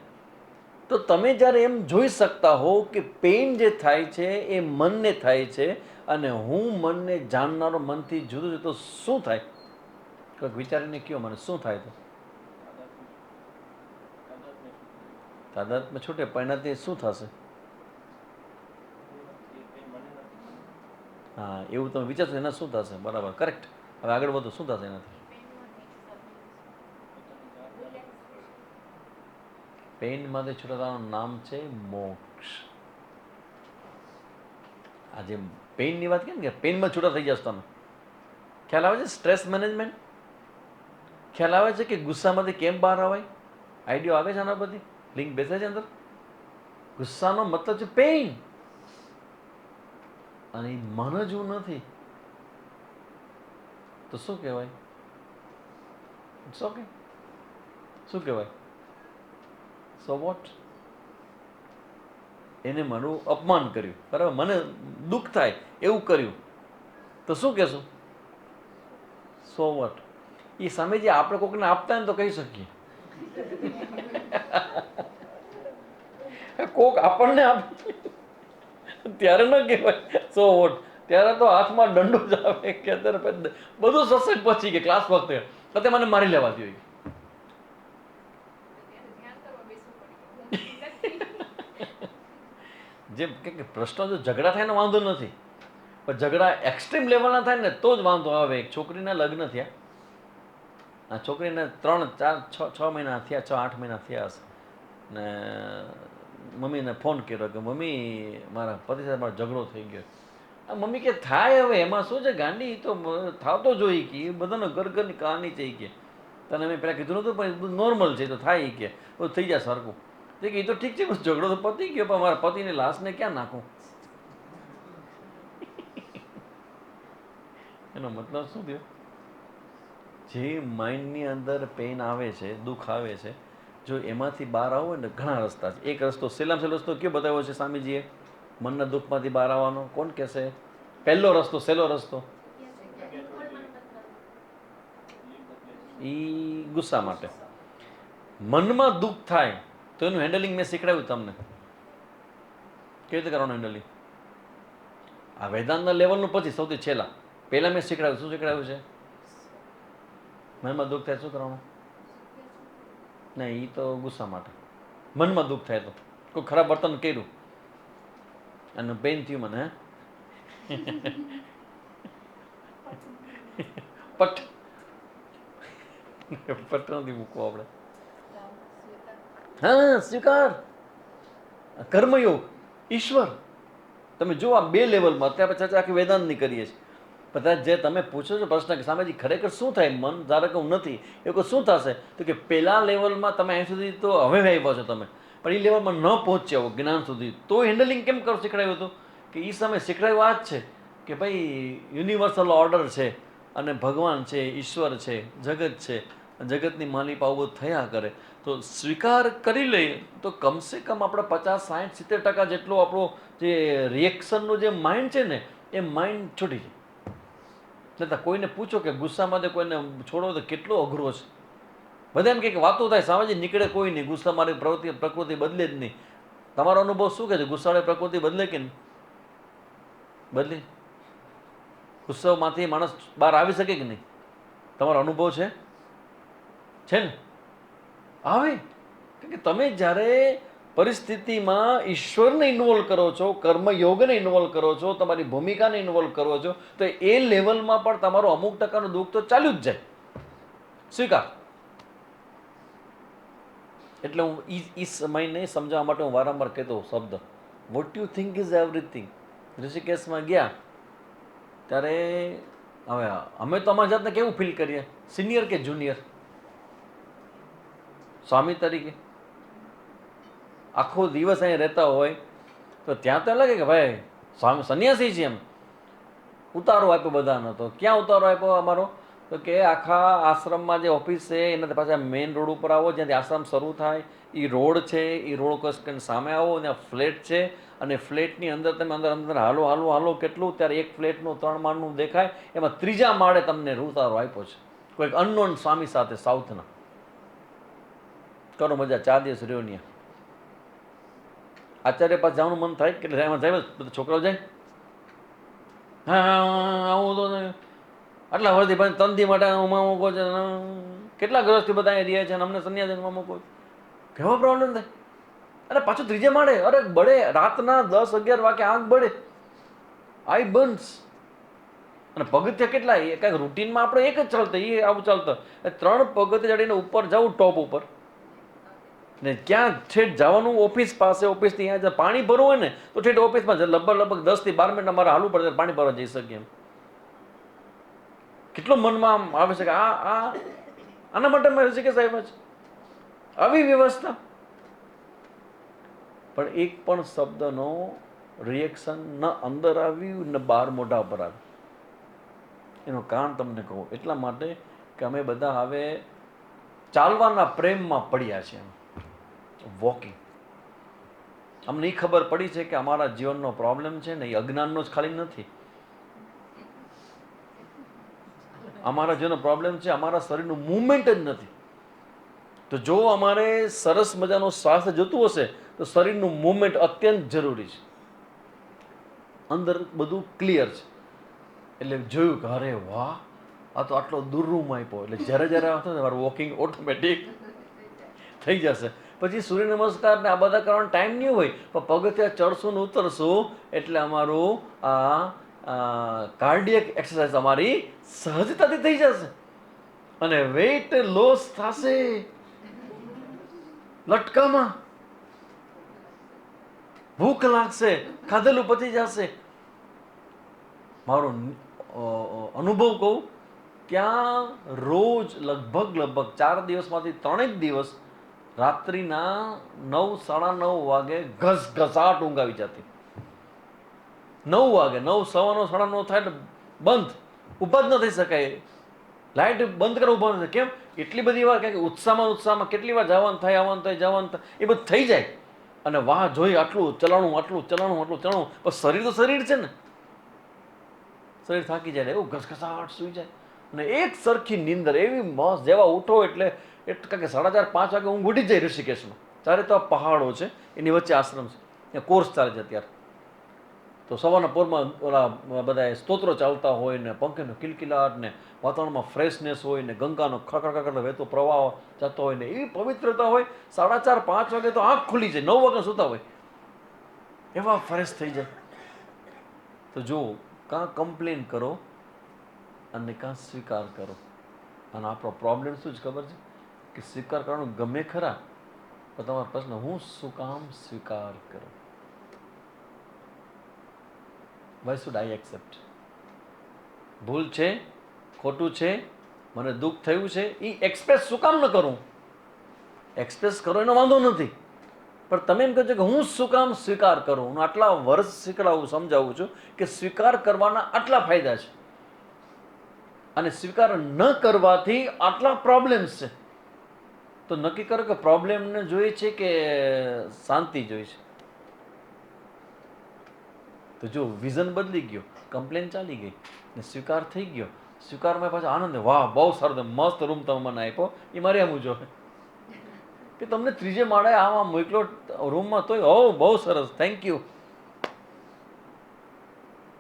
તો તમે જ્યારે એમ જોઈ શકતા હો કે પેઇન જે થાય છે એ મનને થાય છે, અને હું મનને જાણનારો મનથી જુદું છું, તો શું થાય? કંઈક વિચારીને કયો મને, શું થાય? તો તાદાત્મ્ય છૂટે, પરિણાથી શું થશે? હા, એવું તમે વિચારશો એના શું થશે? બરાબર, કરેક્ટ. હવે આગળ વધો, શું થશે એનાથી? પેઇનમાંથી છૂટવાનું નામ છે મોક્ષ. આજે પેઇનની વાત કેમ કે પેઇનમાં છૂટા થઈ જશો તમે. ખ્યાલ આવે છે? સ્ટ્રેસ મેનેજમેન્ટ ખ્યાલ આવે છે કે ગુસ્સામાંથી કેમ બહાર આવાય? આઈડિયો આવે છે આના બધી? લિંક બેસે છે અંદર? ગુસ્સાનો મતલબ છે પેઇન, અને એ મન જ હું નથી, તો શું કહેવાય? It's okay. શું કહેવાય? So what? એને મારું અપમાન કર્યું, બરાબર? મને દુઃખ થાય એવું કર્યું, તો શું કહેશું? So what? એ સામે જે આપણે કોકને આપતા ને તો કહી શકીએ. કોક આપણને આપે ત્યારે ન કહેવાય સો વોટ. ત્યારે તો હાથમાં દંડો જ આવે કે અત્યારે બધું સત્સંગ પછી કે ક્લાસ વખતે અત્યારે મને મારી લેવા જોઈએ. જેમ કે પ્રશ્નો જો ઝઘડા થાય ને વાંધો નથી, પણ ઝઘડા એક્સ્ટ્રીમ લેવલના થાય ને તો જ વાંધો આવે. એક છોકરીના લગ્ન થયા, આ છોકરીને 3, 4, 6 મહિના થયા, 6-8 મહિના થયા હશે, ને મમ્મીને ફોન કર્યો કે મમ્મી મારા પતિ સાથે મારો ઝઘડો થઈ ગયો. આ મમ્મી કે થાય, હવે એમાં શું છે ગાંડી, તો થતો જોઈએ કે એ બધાનો ઘરની કહાની છે કે તને મેં પહેલાં કીધું નહોતું, પણ બધું નોર્મલ છે, તો થાય કે બધું થઈ જાય સરખું. તો કે એ તો ઠીક છે, બસ ઝઘડો તો પતી ગયો, પણ મારા પતિની લાશને ક્યાં નાખું? એનો મતલબ શું થયો? જે માઇન્ડની અંદર પેઇન આવે છે, દુઃખ આવે છે, જો એમાંથી બહાર આવવું હોય ને, ઘણા રસ્તા છે. એક રસ્તો, સહેલામાં સહેલો રસ્તો કયો બતાવ્યો છે સ્વામીજીએ મનના દુઃખમાંથી બહાર આવવાનો? કોણ કહેશે? પહેલો રસ્તો, સહેલો રસ્તો, એ ગુસ્સા માટે. મનમાં દુઃખ થાય તો એનું હેન્ડલિંગ મેં શીખડાવ્યું તમને. કેવી રીતે કરવાનું હેન્ડલિંગ? આ વેદાંતના લેવલનું પછી સૌથી છેલ્લા. પહેલાં મેં શીખડાવ્યું. શું શીખડાવ્યું છે? મનમાં દુઃખ થાય શું કરવાનું? નહીં, એ તો ગુસ્સા માટે. મનમાં દુઃખ થાય તો કોઈ ખરાબ વર્તન કર્યું અને પેઇન થયું મને, હે પટ પટ નથી મૂકવો આપણે. હા, સ્વીકાર, કર્મયોગ, ઈશ્વર. તમે જો આ 2 લેવલમાં અત્યારે ચર્ચા આખી વેદાંતની કરીએ છીએ. બધા જે તમે પૂછો છો પ્રશ્ન કે સામેજી ખરેખર શું થાય? મન ધારો કે હું નથી, એ કોઈ શું થશે? તો કે પહેલા લેવલમાં તમે અહીં સુધી તો હવે આવ્યા છો તમે, પણ એ લેવલમાં ન પહોંચ્યા હો જ્ઞાન સુધી, તો હેન્ડલિંગ કેમ કરો શીખડાયું હતું? કે એ સમય શીખડાયું આ જ છે કે ભાઈ યુનિવર્સલ ઓર્ડર છે, અને ભગવાન છે, ઈશ્વર છે, જગત છે, જગતની માલિક આવું બધું થયા કરે તો સ્વીકાર કરી લઈએ તો કમસે કમ આપણે 50, 60, 70% જેટલો આપણો જે રિએક્શનનું જે માઇન્ડ છે ને એ માઇન્ડ છૂટી જાય. એટલે કોઈને પૂછો કે ગુસ્સામાં કોઈને છોડો તો કેટલો અઘરો છે. બધા એમ કે વાતો થાય સામાજિક નીકળે કોઈ નહીં, ગુસ્સા મારી પ્રકૃતિ બદલે જ નહીં. તમારો અનુભવ શું કહે છે? ગુસ્સાવાળી પ્રકૃતિ બદલે કે નહીં બદલે? ગુસ્સામાંથી માણસ બહાર આવી શકે કે નહીં? તમારો અનુભવ છે ને? આવે. કારણ કે તમે જ્યારે પરિસ્થિતિમાં ઈશ્વરને ઇન્વોલ્વ કરો છો, કર્મયોગને ઇન્વોલ્વ કરો છો, તમારી ભૂમિકાને ઇન્વોલ્વ કરો છો, તો એ લેવલમાં પણ તમારું અમુક ટકાનું દુઃખ તો ચાલ્યું જ જાય. સ્વીકાર. એટલે હું એ સમયને સમજાવવા માટે હું વારંવાર કહેતો શબ્દ what you think is everything. ઋષિકેશમાં ગયા ત્યારે હવે અમે તો અમારી જાતને કેવું ફીલ કરીએ, સિનિયર કે જુનિયર સ્વામી તરીકે? આખો દિવસ અહીંયા રહેતા હોય તો ત્યાં તો લાગે કે ભાઈ સ્વામી સંન્યાસી છે. એમ ઉતારો આપ્યો બધાનો. તો ક્યાં ઉતારો આપ્યો અમારો? તો કે આખા આશ્રમમાં જે ઓફિસ છે એના પાછા મેઇન રોડ ઉપર આવો, જ્યાંથી આશ્રમ શરૂ થાય એ રોડ છે, એ રોડ કઈ સામે આવો અને ફ્લેટ છે, અને ફ્લેટની અંદર તમે અંદર હાલો હાલો હાલો કેટલું, ત્યારે એક ફ્લેટનું 3 માળનું દેખાય, એમાં 3જા માળે તમને ઉતારો આપ્યો છે કોઈક અનનોન સ્વામી સાથે, સાઉથના. કરો મજા, 4 દિવસ રહ્યો ત્યાં. આચાર્ય પાસે જવાનું મન થાય કે એમાં જાય બધા છોકરાઓ જાય. હા આવું તો આટલા વર્ષથી ભાઈ 3 દી માટે ઉમા મૂકો છે, કેટલા વર્ષથી બધા અહીંયા રહ્યા છે અને અમને સંન્યાસમાં મૂકો. કેવો પ્રોબ્લેમ થાય? અરે પાછું 3જે માળે, અરે બળે, રાતના 10-11 વાગે આંખ બળે, આઈ બન્સ. અને પગથિયા કેટલા? એ કાંઈક રૂટીનમાં આપણે એક જ ચાલતા, એ આવું ચાલતા. 3 પગથિયા ચડીને ઉપર જવું ટોપ ઉપર, ને ક્યાં ઠેઠ જવાનું ઓફિસ પાસે, ઓફિસથી અહીંયા પાણી ભરવું હોય ને તો ઠેઠ ઓફિસમાં લગભગ 10 થી 12 મિનિટ અમારે હાલવું પડે પાણી ભરવા જઈ શકીએ એમ. કેટલો મનમાં આમ આવે છે કે આના માટે મેં ઋષિકેશ આવ્યા છે, આવી વ્યવસ્થા. પણ એક પણ શબ્દનો રિએક્શન ન અંદર આવ્યું ને બહાર મોઢા પર આવ્યું. એનું કારણ તમને કહું, એટલા માટે કે અમે બધા હવે ચાલવાના પ્રેમમાં પડ્યા છે. વોકિંગ. અમને એ ખબર પડી છે કે અમારા જીવનનો પ્રોબ્લેમ છે ને એ અજ્ઞાનનો જ ખાલી નથી. અમારા જીવનનો પ્રોબ્લેમ છે અમારા શરીરનું મૂવમેન્ટ જ નથી. તો જો અમારે સરસ મજાનું સ્વાસ્થ્ય જોતું હશે તો શરીરનું મૂવમેન્ટ અત્યંત જરૂરી છે. અંદર બધું ક્લિયર છે. એટલે જોયું કે અરે વાહ, આ તો આટલો દૂર રૂમ આપ્યો. એટલે જ્યારે આવતો ને મારું વોકિંગ ઓટોમેટિક થઈ જશે. પછી સૂર્ય નમસ્કાર ને આ બધા કરવાનો ટાઈમ નહીં હોય, પણ પગથિયા ચડશું ને ઉતરશું એટલે અમારું કાર્ડિયક એક્સરસાઇઝ અમારી સહજતાથી થઈ જશે અને વેઇટ લોસ થશે. લટકામાં ભૂખ લાગશે, ખાધેલું પચી જશે. મારો અનુભવ કહું, ત્યાં રોજ લગભગ 4 દિવસમાંથી 3 દિવસ રાત્રિના 9-9:30 વાગે ઘસઘસાટ ઊંઘ આવી જતી. 9 વાગે, 9, 9:15 થાય એટલે બંધ, ઊભા જ ન થઈ શકાય. લાઇટ બંધ કરે ઊભા નથી. કેમ? એટલી બધી વાર, કારણ કે ઉત્સાહમાં કેટલી વાર જવાનું થાય, જવાનું થાય, એ બધું થઈ જાય. અને વાહ જોઈ આટલું ચલાણું, પણ શરીર તો શરીર છે ને, શરીર થાકી જાય, એવું ઘસઘસાટ સુઈ જાય. અને એક સરખી નીંદર એવી મસ્ત, જેવા ઉઠો એટલે કારણ કે 4:30-5 વાગે ઊંઘ ઉઠી જાય. ઋષિકેશમાં ચારે તો પહાડો છે, એની વચ્ચે આશ્રમ છે, ત્યાં કોર્સ ચાલે છે અત્યારે. તો સવારના પોરમાં ઓલા બધા સ્તોત્રો ચાલતા હોય ને, પંખીનો કિલકિલાટ ને, વાતાવરણમાં ફ્રેશનેસ હોય ને, ગંગાનો ખડખડ વહેતો પ્રવાહ જતો હોય ને, એવી પવિત્રતા હોય. 4:30-5 વાગે તો આંખ ખુલી જાય, 9 વાગે સૂતા હોય, એવા ફ્રેશ થઈ જાય. તો જુઓ, કાં કમ્પ્લેન કરો અને કાં સ્વીકાર કરો. અને આપણો પ્રોબ્લેમ શું છે ખબર છે? કે સ્વીકાર કરવાનું ગમે ખરા, પણ તમારો પ્રશ્ન હું શું કામ સ્વીકાર કરું? Why should I accept? ભૂલ છે, ખોટું છે, મને દુઃખ થયું છે, એ એક્સપ્રેસ શું કામ ન કરું? એક્સપ્રેસ કરો એનો વાંધો નથી, પણ તમે એમ કહો છો કે હું શું કામ સ્વીકાર કરું? હું આટલા વર્ષ શીખડાવું, સમજાવું છું કે સ્વીકાર કરવાના આટલા ફાયદા છે. અને સ્વીકાર ન કરવાથી આટલા પ્રોબ્લેમ્સ છે. તો નક્કી કરો કે પ્રોબ્લેમને જોઈએ છે કે શાંતિ જોઈએ છે. તો જો વિઝન બદલી ગયો, કમ્પ્લેન ચાલી ગઈ ને સ્વીકાર થઈ ગયો. સ્વીકારમાં પાછો આનંદ, વાહ બહુ સારું, મસ્ત રૂમ તમે મને આપ્યો, એ મારે આમ જોવે કે તમને ત્રીજે માળે આમાં મોકલો રૂમમાં, તોય હો બહુ સરસ, થેન્ક યુ.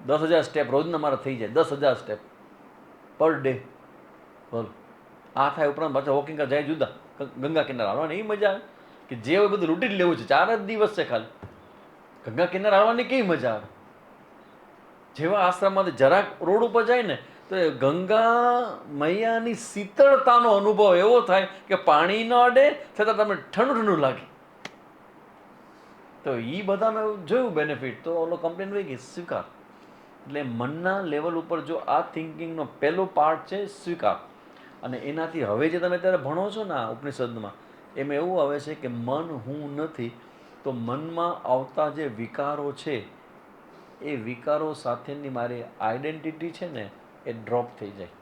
10,000 સ્ટેપ રોજના મારા થઈ જાય, 10,000 સ્ટેપ પર ડે. બોલો, આ થાય ઉપરાંત પાછા વોકિંગ જાય જુદા ગંગા કિનારે હાલવાની એ મજા આવે કે જે હોય બધું રૂટીન લેવું છે. 4 જ દિવસ છે ખાલી, ગંગા કિનારે હાલવાની કેવી મજા આવે. જેવા આશ્રમમાંથી જરાક રોડ ઉપર જાય ને તો ગંગા મૈયાની શીતળતાનો અનુભવ એવો થાય કે પાણી ન અડે છતાં તમને ઠંડુ ઠંડુ લાગે. તો એ બધાને જોયું બેનિફિટ, તો ઓલો કમ્પ્લેન હોય કે સ્વીકાર. એટલે મનના લેવલ ઉપર જો આ થિંકિંગનો પહેલો પાર્ટ છે સ્વીકાર, અને એનાથી હવે જે તમે અત્યારે ભણો છો ને આ ઉપનિષદમાં, એમાં એવું આવે છે કે મન હું નથી. તો મનમાં આવતા જે વિકારો છે એ વિકારો સાથેની મારી આઈડેન્ટિટી છે ને એ ડ્રોપ થઈ જાય.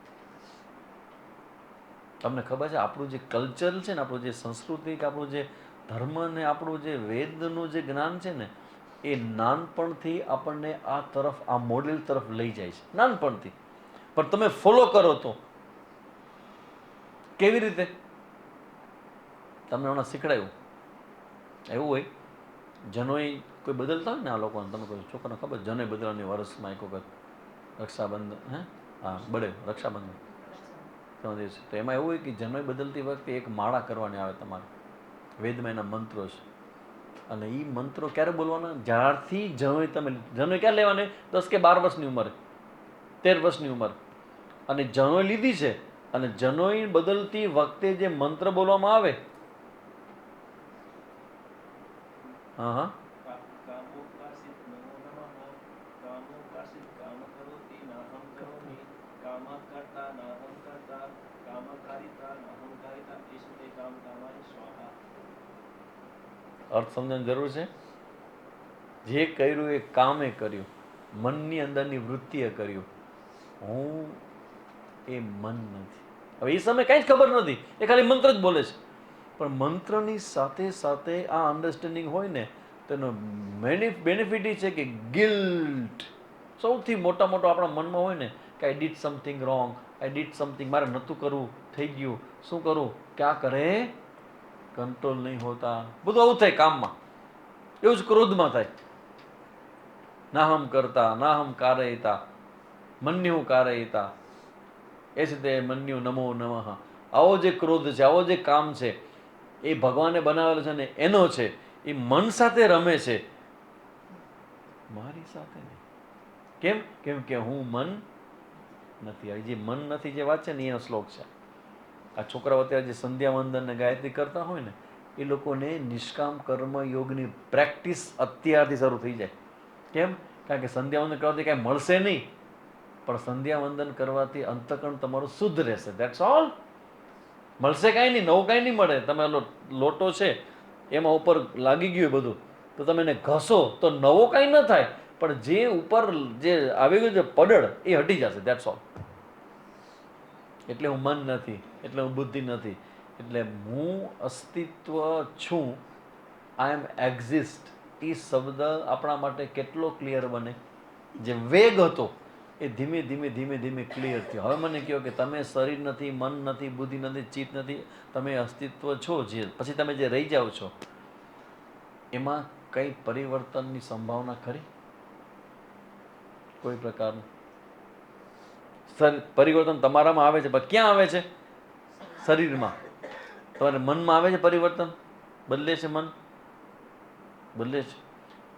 તમને ખબર છે આપણું જે કલ્ચર છે ને, આપણું જે સંસ્કૃતિ, આપણું જે ધર્મ ને આપણું જે વેદનું જે જ્ઞાન છે ને, એ નાનપણથી આપણને આ તરફ, આ મોડેલ તરફ લઈ જાય છે નાનપણથી. પણ તમે ફોલો કરો તો કેવી રીતે? તમને હમણાં શીખડાયું એવું હોય, જનોઈ કોઈ બદલતા હોય ને આ લોકોને, તમે કોઈ છોકરાને ખબર જનોઈ બદલવાની વર્ષમાં એક વખત રક્ષાબંધન, હા બળે રક્ષાબંધન દિવસે, તો એમાં એવું હોય કે જનોઈ બદલતી વખતે એક માળા કરવાની આવે તમારે, વેદમાં એના મંત્રો છે. અને એ મંત્રો ક્યારે બોલવાના? જ્યારથી જનોઈ તમે, જનોઈ ક્યારે લેવાની? 10 કે 12 વર્ષની ઉંમરે, 13 વર્ષની ઉંમર, અને જનોઈ લીધી છે. અને જનોઈ બદલતી વખતે જે મંત્ર બોલવામાં આવે, હા હા, અર્થ સમજવાની જરૂર છે. જે કર્યું એ કામે કર્યું, મનની અંદરની વૃત્તિએ કર્યું. હું એ મન નથી. હવે એ સમય કાંઈ જ ખબર નથી, એ ખાલી મંત્ર જ બોલે છે. પણ મંત્રની સાથે સાથે આ અન્ડરસ્ટેન્ડિંગ હોય ને, તો એનો બેનિફિટ એ છે કે ગિલ્ટ સૌથી મોટા મોટો આપણા મનમાં હોય ને કે I did something wrong, I did something, મારે નહોતું કરવું, થઈ ગયું, શું કરું, ક્યાં કરે, કંટ્રોલ નહીં હોતા. બધું આવું થાય કામમાં, એવું જ ક્રોધમાં થાય. નાહમ કરતા નાહમ કારયતા મન્યુ કારયતા એ જ તે મન્યુ નમો નમઃ. આવો જે ક્રોધ છે, આવો જે કામ છે, એ ભગવાને બનાવેલો છે ને એનો છે. એ મન સાથે રમે છે, મારી સાથે નહીં. કેમ? કેમ કે હું મન નથી. આવી જે મન નથી જે વાત છે ને એનો શ્લોક છે. આ છોકરાઓ અત્યારે જે સંધ્યા વંદન ને ગાયત્રી કરતા હોય ને, એ લોકોને નિષ્કામ કર્મ યોગની પ્રેક્ટિસ અત્યારથી શરૂ થઈ જાય. કેમ? કારણ કે સંધ્યા વંદન કરવાથી કાંઈ મળશે નહીં, પણ સંધ્યા વંદન કરવાથી અંતકરણ તમારું શુદ્ધ રહેશે. That's all. મળશે કાંઈ નહીં, નવું કાંઈ નહીં મળે. તમે લોટો છે એમાં ઉપર લાગી ગયું બધું, તો તમે એને ઘસો તો નવો કાંઈ ન થાય, પણ જે ઉપર જે આવી ગયું છે પડળ, એ હટી જશે. That's all. એટલે હું મન નથી, એટલે હું બુદ્ધિ નથી, એટલે હું અસ્તિત્વ છું. આઈ એમ એક્ઝિસ્ટ. એ શબ્દ આપણા માટે કેટલો ક્લિયર બને. જે વેગ હતો એ ધીમે ધીમે ધીમે ધીમે ક્લિયર થયો. હવે મને કહો કે તમે શરીર નથી, મન નથી, બુદ્ધિ નથી, ચિત્ત નથી, તમે અસ્તિત્વ છો. જે પછી તમે જે રહી જાઓ છો એમાં કંઈ પરિવર્તનની સંભાવના ખરી? કોઈ પ્રકારનું પરિવર્તન તમારામાં આવે છે, પણ ક્યાં આવે છે? શરીરમાં. તમારે મનમાં આવે છે પરિવર્તન? બદલે છે મન? બદલે છે.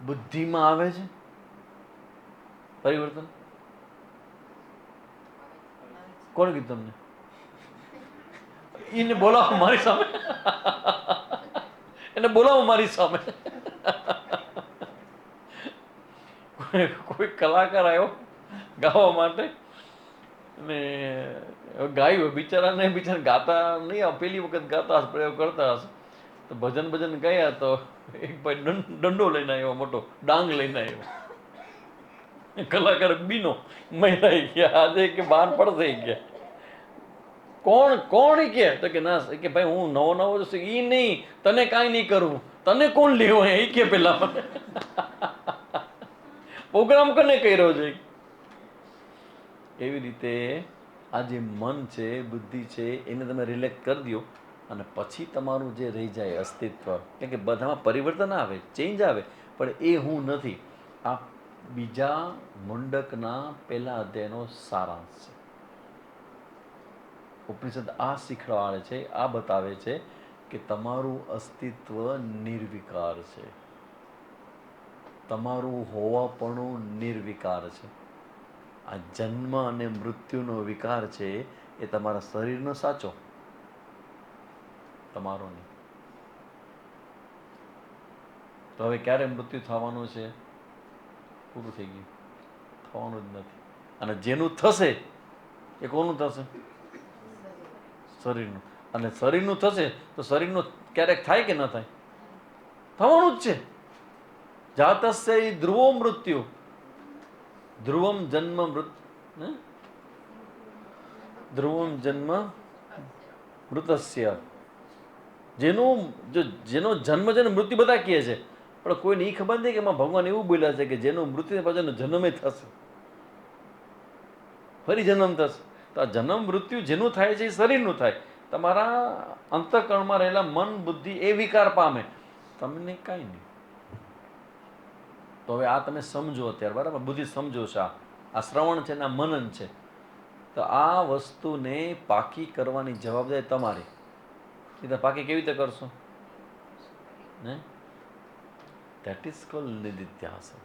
બુદ્ધિમાં આવે છે પરિવર્તન? કોણ કીધું તમને? એને બોલાવો મારી સામે, એને બોલાવો મારી સામે. કોઈ કલાકાર આવ્યો ગાવા માટે ને ગાયું, બિચારાને ગાતા નહીં, પેલી વખત ગાતા હશે, પ્રયોગ કરતા હશે, તો ભજન ભજન ગયા તો એક ભાઈ દંડો લઈને આવ્યો, મોટો ડાંગ લઈને આવ્યો. કલાકાર બીનો મહિલાઈ ગયા, આજે કે બાર પડશે ગયા. કોણ કોણ કે તો કે ના કે ભાઈ હું નવો નવો છું એ નહીં, તને કાંઈ નહીં કરું, તને કોણ લેવો એ કે પેલા પ્રોગ્રામ કોને કર્યો છે. એવી રીતે આ જે મન છે, બુદ્ધિ છે, એને તમે રિલેક્ટ કરી દો અને પછી તમારું જે રહી જાય અસ્તિત્વ, કેમ કે બધામાં પરિવર્તન આવે, ચેન્જ આવે, પણ એ હું નથી. આ બીજા મુંડકના પહેલા અધ્યાયનો સારાંશ છે. ઉપનિષદ આ શીખવાડે છે, આ બતાવે છે કે તમારું અસ્તિત્વ નિર્વિકાર છે, તમારું હોવાપણું નિર્વિકાર છે. આ જન્મ અને મૃત્યુનો વિકાર છે એ તમારા શરીરનો સાચો, તમારો નહીં. તો હવે ક્યારે મૃત્યુ થવાનું છે? પૂરું થઈ ગયું, થવાનું જ નથી. અને જેનું થશે એ કોનું થશે? શરીરનું. અને શરીરનું થશે તો શરીરનું ક્યારેક થાય કે ન થાય? થવાનું જ છે. જાતસ્ય ધ્રુવો મૃત્યુ, ધ્રુવમ જન્મ ધ્રુવમ જન્મ મૃતસ્ય. જેનો જન્મ છે ને મૃત્યુ બધા કહે છે, પણ કોઈને એ ખબર નથી કે એમાં ભગવાન એવું બોલ્યા છે કે જેનું મૃત્યુ પછી જન્મે થશે, ફરી જન્મ થશે. તો આ જન્મ મૃત્યુ જેનું થાય છે એ શરીરનું થાય. તમારા અંતઃકરણમાં રહેલા મન બુદ્ધિ એ વિકાર પામે, તમને કાંઈ નહીં. તો હવે આ તમે સમજો અત્યારે, બરાબર? બુદ્ધિ સમજો છો. આ શ્રવણ છે ને આ મનન છે. તો આ વસ્તુને પાકી કરવાની જવાબદારી તમારી. એ પાકી કેવી રીતે કરશો? ને ધેટ ઇઝ કોલ્ડ નિધિધ્યાસન.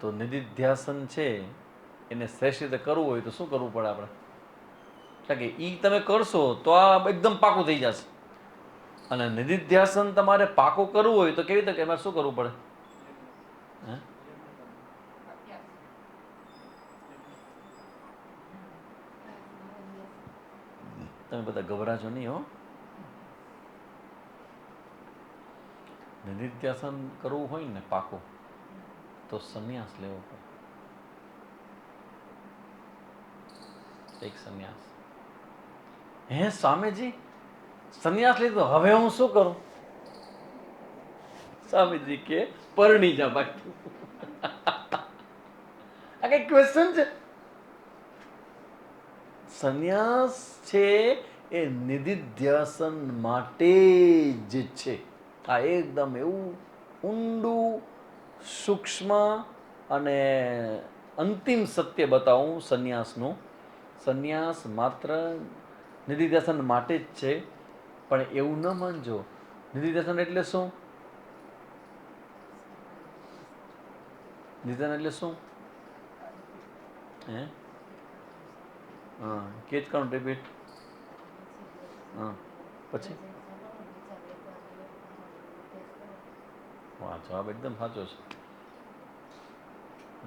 તો નિધિધ્યાસન છે એને શ્રેષ્ઠ રીતે કરવું હોય તો શું કરવું પડે આપણે? એટલે કે એ તમે કરશો તો આ એકદમ પાકું થઈ જશે. અને નિધિધ્યાસન તમારે પાકું કરવું હોય તો કેવી રીતે એમાં શું કરવું પડે? તમે બધા ગભરાજો નહીં હો. નિધિધ્યાસન કરવું હોય ને પાકું તો સંન્યાસ લેવો પડે. એક સંન્યાસ. હે સ્વામીજી, સંન્યાસ લીધો, હવે હું શું કરું? સ્વામીજી કે પરણી જા બાકી. આ કઈ ક્વેશ્ચન છે? સંન્યાસ છે એ નિધિધ્યાસન માટે જ છે. આ એકદમ એવું ઊંડું, સૂક્ષ્મ અને અંતિમ સત્ય બતાવું સંન્યાસનું. સંન્યાસ માત્ર નિધિધ્યાસન માટે જ છે, પણ એવું ન માનજો. નિધિધ્યાસન એટલે શું? નિધિધ્યાસન એટલે શું? હે? હા, કેચ કાઉન્ટ રિપીટ. હા, પછી જવાબ એકદમ સાચો છે.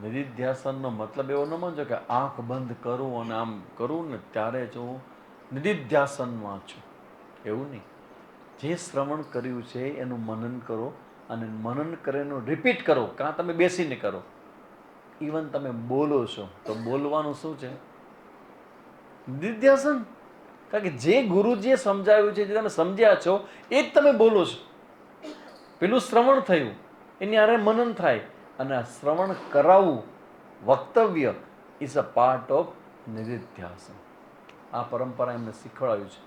નિધિધ્યાસનનો મતલબ એવો ન માનજો કે આંખ બંધ કરું અને આમ કરું ને ત્યારે જ હું નિધિધ્યાસનમાં છું, એવું નહીં. જે શ્રવણ કર્યું છે એનું મનન કરો અને મનન કરેનું રિપીટ કરો. કાં તમે બેસીને કરો, ઇવન તમે બોલો છો તો બોલવાનું શું છે? નિધિધ્યાસન. કારણ કે જે ગુરુજીએ સમજાવ્યું છે, જે તમે સમજ્યા છો એ જ તમે બોલો છો. પેલું શ્રવણ થયું, એની હારે મનન થાય, અને આ શ્રવણ કરાવવું, વક્તવ્ય ઇઝ અ પાર્ટ ઓફ નિધિધ્યાસન. આ પરંપરા એમને શીખવાડ્યું છે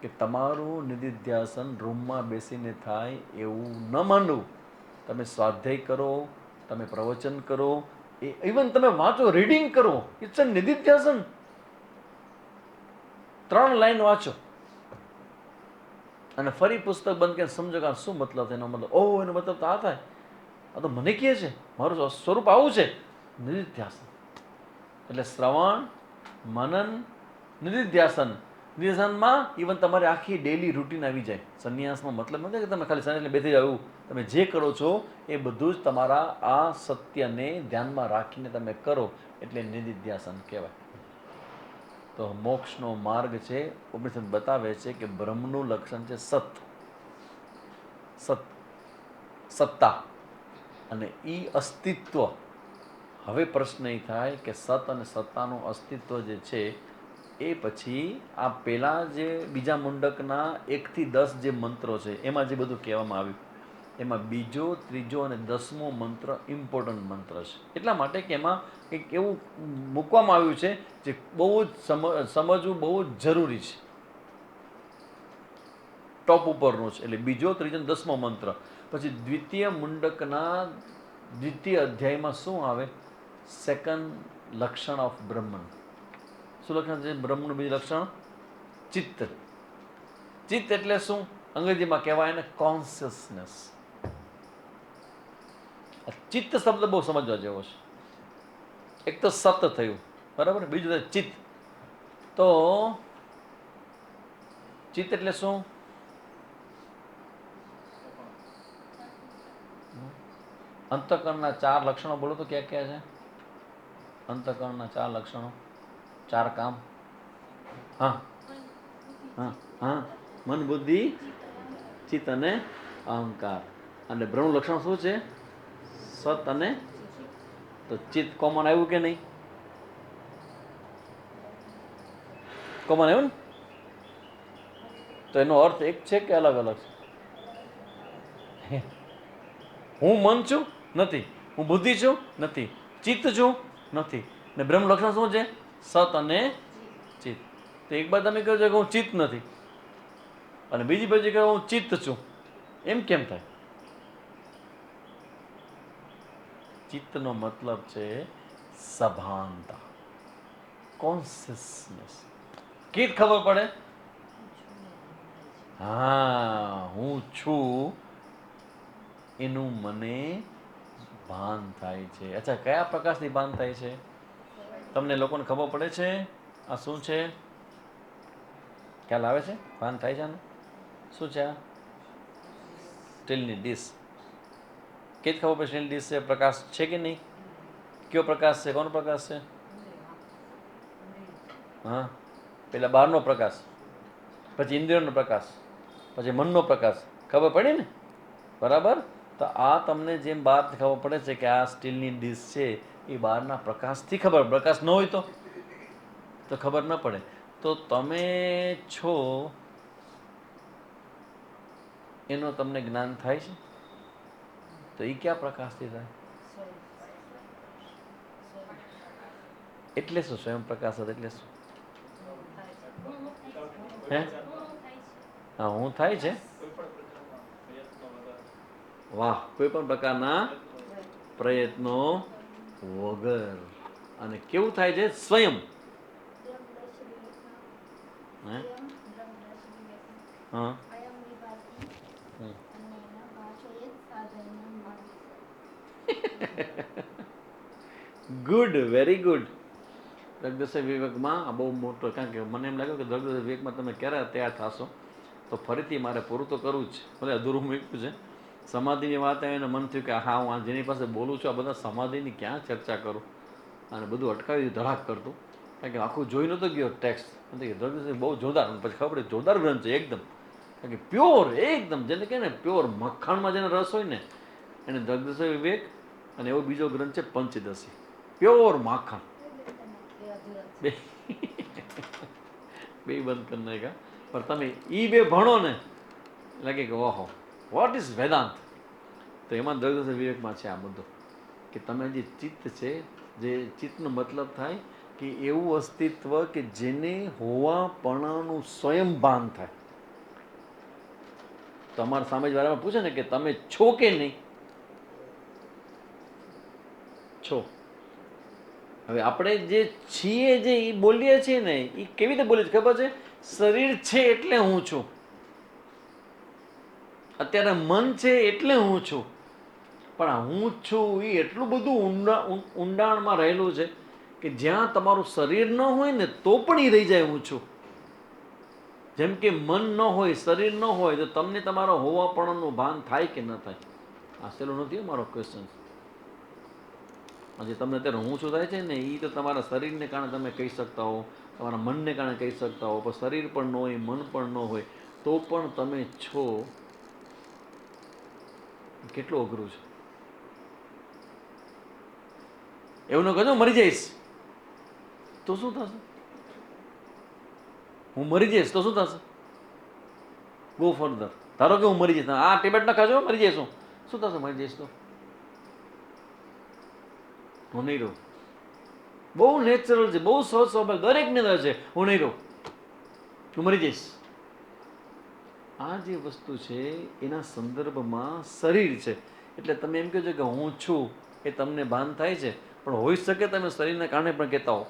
કે તમારું નિધિધ્યાસન રૂમમાં બેસીને થાય એવું ન માનવું. તમે સ્વાધ્યાય કરો, તમે પ્રવચન કરો, ઇવન તમે વાંચો, રીડિંગ કરો, ઇટ્સ અ નિધિધ્યાસન. 3 લાઈન વાંચો અને ફરી પુસ્તક બંધ કરીને સમજો કે શું મતલબ છે એનો મતલબ. ઓહ, એનો મતલબ તો આ થાય. આ તો મને કહે છે, મારું સ્વરૂપ આવું છે. નિધિધ્યાસન એટલે શ્રવણ, મનન, નિધિધ્યાસન. નિધિધ્યાસનમાં ઇવન તમારી આખી ડેલી રૂટીન આવી જાય. સંન્યાસમાં મતલબ નથી કે તમે ખાલી સંન્યાસ બેસી જાવ. તમે જે કરો છો એ બધું જ તમારા આ સત્યને ધ્યાનમાં રાખીને તમે કરો એટલે નિધિધ્યાસન કહેવાય. તો મોક્ષનો માર્ગ છે. ઉપનિષદ બતાવે છે કે બ્રહ્મનું લક્ષણ છે સત્તા અને ઈ અસ્તિત્વ. હવે પ્રશ્ન એ થાય કે સત અને સત્તાનું અસ્તિત્વ જે છે એ પછી આ પેલા જે બીજા મુંડકના 1 થી 10 જે મંત્રો છે એમાં જે બધું કહેવામાં આવ્યું, એમાં બીજો, ત્રીજો અને 10મો મંત્ર ઇમ્પોર્ટન્ટ મંત્ર છે. એટલા માટે કે એમાં કંઈક એવું મૂકવામાં આવ્યું છે જે બહુ જ સમજવું બહુ જ જરૂરી છે, ટોપ ઉપરનું છે. એટલે બીજો, ત્રીજો અને 10મો મંત્ર. પછી દ્વિતીય મુંડકના દ્વિતીય અધ્યાયમાં શું આવે? સેકન્ડ લક્ષણ ઓફ બ્રહ્મન. શું લક્ષણ છે બ્રહ્મનું બીજું લક્ષણ? ચિત્ત. ચિત્ત એટલે શું? અંગ્રેજીમાં કહેવાય એને કોન્શિયસનેસ. ચિત્ત શબ્દ બહુ સમજવા જેવો છે. એક તો સત થયું, બરાબર, બીજું ચિત્ત. તો ચિત્ત એટલે શું? અંતઃકરણના 4 લક્ષણો બોલો તો ક્યાં ક્યાં છે? અંતઃકરણના 4 લક્ષણો, 4 કામ. હા હા હા, મન, બુદ્ધિ, ચિત્ત અને અહંકાર. અને બ્રહ્મનું લક્ષણ શું છે? સત અને તો ચિત્ત કોમન આવ્યું કે નહીં? કોમન આવ્યું ને? તો એનો અર્થ એક છે કે અલગ અલગ છે? હું મન છું? નથી. હું બુદ્ધિ છું? નથી. ચિત્ત છું? નથી. ને બ્રહ્મ લક્ષણ શું છે? સત અને ચિત્ત. તો એક બાદ તમે કહો છો કે હું ચિત્ત નથી, અને બીજી બાજુ કહો હું ચિત્ત છું. એમ કેમ થાય? ચિત્તનો મતલબ છે સભાનતા, કોન્શિયસનેસ. કેવી ખબર પડે? હા, હું છું એનું મને ભાન થાય છે. અચ્છા, કયા પ્રકાશથી ભાન થાય છે? તમને લોકોને ખબર પડે છે આ શું છે? ખ્યાલ આવે છે? ભાન થાય છે આનું? શું છે આ? સ્ટીલની ડીશ. કે જ ખબર પડે સ્ટીલની ડીશ છે? પ્રકાશ છે કે નહીં? કયો પ્રકાશ છે? કોનો પ્રકાશ છે? હા, પેલા બહારનો પ્રકાશ, પછી ઇન્દ્રિયોનો પ્રકાશ, પછી મનનો પ્રકાશ. ખબર પડી ને? બરાબર. તો આ તમને જેમ બહાર ખબર પડે છે કે આ સ્ટીલની ડીશ છે, એ બહારના પ્રકાશથી ખબર. પ્રકાશ ન હોય તો ખબર ન પડે. તો તમે છો એનો તમને જ્ઞાન થાય છે. તો એ ક્યાં પ્રકાશથી થાય? એટલે શું સ્વયં પ્રકાશ એટલે શું? હે? હા, હું થાય છે. વાહ, કોઈ પણ પ્રકારના પ્રયત્નો વગર. અને કેવું થાય છે? સ્વયં. હા, ગુડ, વેરી ગુડ. દ્રગ્દર્શક વિવેકમાં આ બહુ મોટો, કારણ કે મને એમ લાગ્યું કે દ્રગ્દર્શક વિવેકમાં તમે ક્યારે તૈયાર થશો, તો ફરીથી મારે પૂરું તો કરવું જ છે. ભલે અધૂરું મૂક્યું છે. સમાધિની વાત આવીને મન થયું કે હા, હું જેની પાસે બોલું છું આ બધા સમાધિની ક્યાં ચર્ચા કરું, અને બધું અટકાવી દીધું ધડાક કરતું. કારણ કે આખું જોઈ નહોતો ગયો ટેક્સ્ટ. દ્રગ્દર્શક બહુ જોરદાર, પછી ખબર પડી જોરદાર ગ્રંથ છે એકદમ. કારણ કે પ્યોર, એકદમ જેને કહે ને પ્યોર મક્ખણમાં જેને રસ હોય ને એને દ્રગ્દર્શક વિવેક. અને એવો બીજો ગ્રંથ છે પંચદશી, પ્યોર માખણ. બે બંધ કરી નાખ્યા. પણ તમે એ બે ભણો ને લાગે કે ઓહો, વોટ ઇઝ વેદાંત. તો એમાં દ્રગ્દર્શક વિવેકમાં છે આ બધું, કે તમે જે ચિત્ત છે, જે ચિત્તનો મતલબ થાય કે એવું અસ્તિત્વ કે જેને હોવાપણાનું સ્વયં ભાન થાય. તમારા સામેવાળામાં પૂછે ને કે તમે છો કે નહીં? છો. હવે આપણે જે છીએ, જે એ બોલીએ છીએ ને, એ કેવી રીતે બોલીએ છીએ ખબર છે? શરીર છે એટલે હું છું, અત્યારે મન છે એટલે હું છું. પણ આ હું છું એ એટલું બધું ઊંડાણમાં રહેલું છે કે જ્યાં તમારું શરીર ન હોય ને તો પણ એ રહી જાય હું છું. જેમ કે મન ન હોય, શરીર ન હોય, તો તમને તમારો હોવાપણાનું ભાન થાય કે ન થાય? આ સહેલું નથી મારો ક્વેશ્ચન. હજી તમને અત્યારે હું શું થાય છે ને, એ તો તમારા શરીરને કારણે તમે કહી શકતા હો, તમારા મનને કારણે કહી શકતા હો, પણ શરીર પણ ન હોય, મન પણ ન હોય, તો પણ તમે છો. કેટલું અઘરું છે. એવું ન કહેજો મરી જઈશ તો શું થશે? હું મરી જઈશ તો શું થશે? Go further. ધારો કે હું મરી જઈશ, આ ટેબ્લેટ ના ખાજો મરી જઈશું, શું થશે મરી જઈશ તો? હું નહીં રહું. બહુ નેચરલ છે, બહુ સહજ સ્વભાવ, દરેકને અંદર છે હું નહીં રહું, હું મરી જઈશ. આ જે વસ્તુ છે એના સંદર્ભમાં શરીર છે. એટલે તમે એમ કહો છો કે હું છું એ તમને ભાન થાય છે, પણ હોઈ શકે તમે શરીરના કારણે પણ કહેતા હો.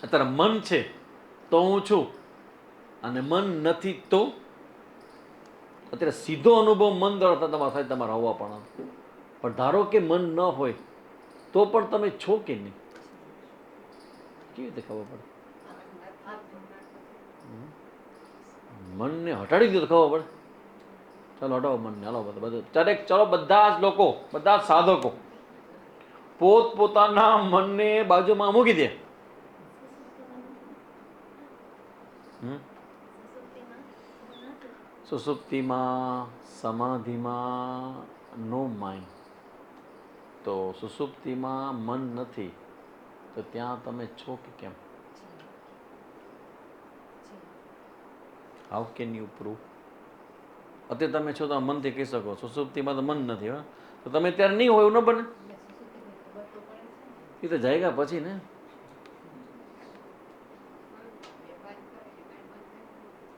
અત્યારે મન છે તો હું છું, અને મન નથી તો? અત્યારે સીધો અનુભવ મન દ્વારા તમારા થાય, તમારા હોવા પણ. પણ ધારો કે મન ન હોય તો પણ તમે છો કે નહીં? કેવી રીતે ખબર પડે? મનને હટાડી દો તો ખબર પડે. ચાલો હટાવો મનને, હાલો બધું દરેક, ચાલો બધા જ લોકો, બધા જ સાધકો પોતપોતાના મનને બાજુમાં મૂકી દે. સુસુપ્તિમાં, સમાધિમાં નો માઇન્ડ. તો સુસુપ્તિમાં મન નથી તો ત્યાં તમે છો કે કેમ? How can you prove? અત્યારે તમે છો તો મનથી કહી શકો, સુસુપ્તિમાં તો મન નથી. હા, તો તમે ત્યારે નહીં હોય એવું ન બને? એ તો જાયગા પછી ને,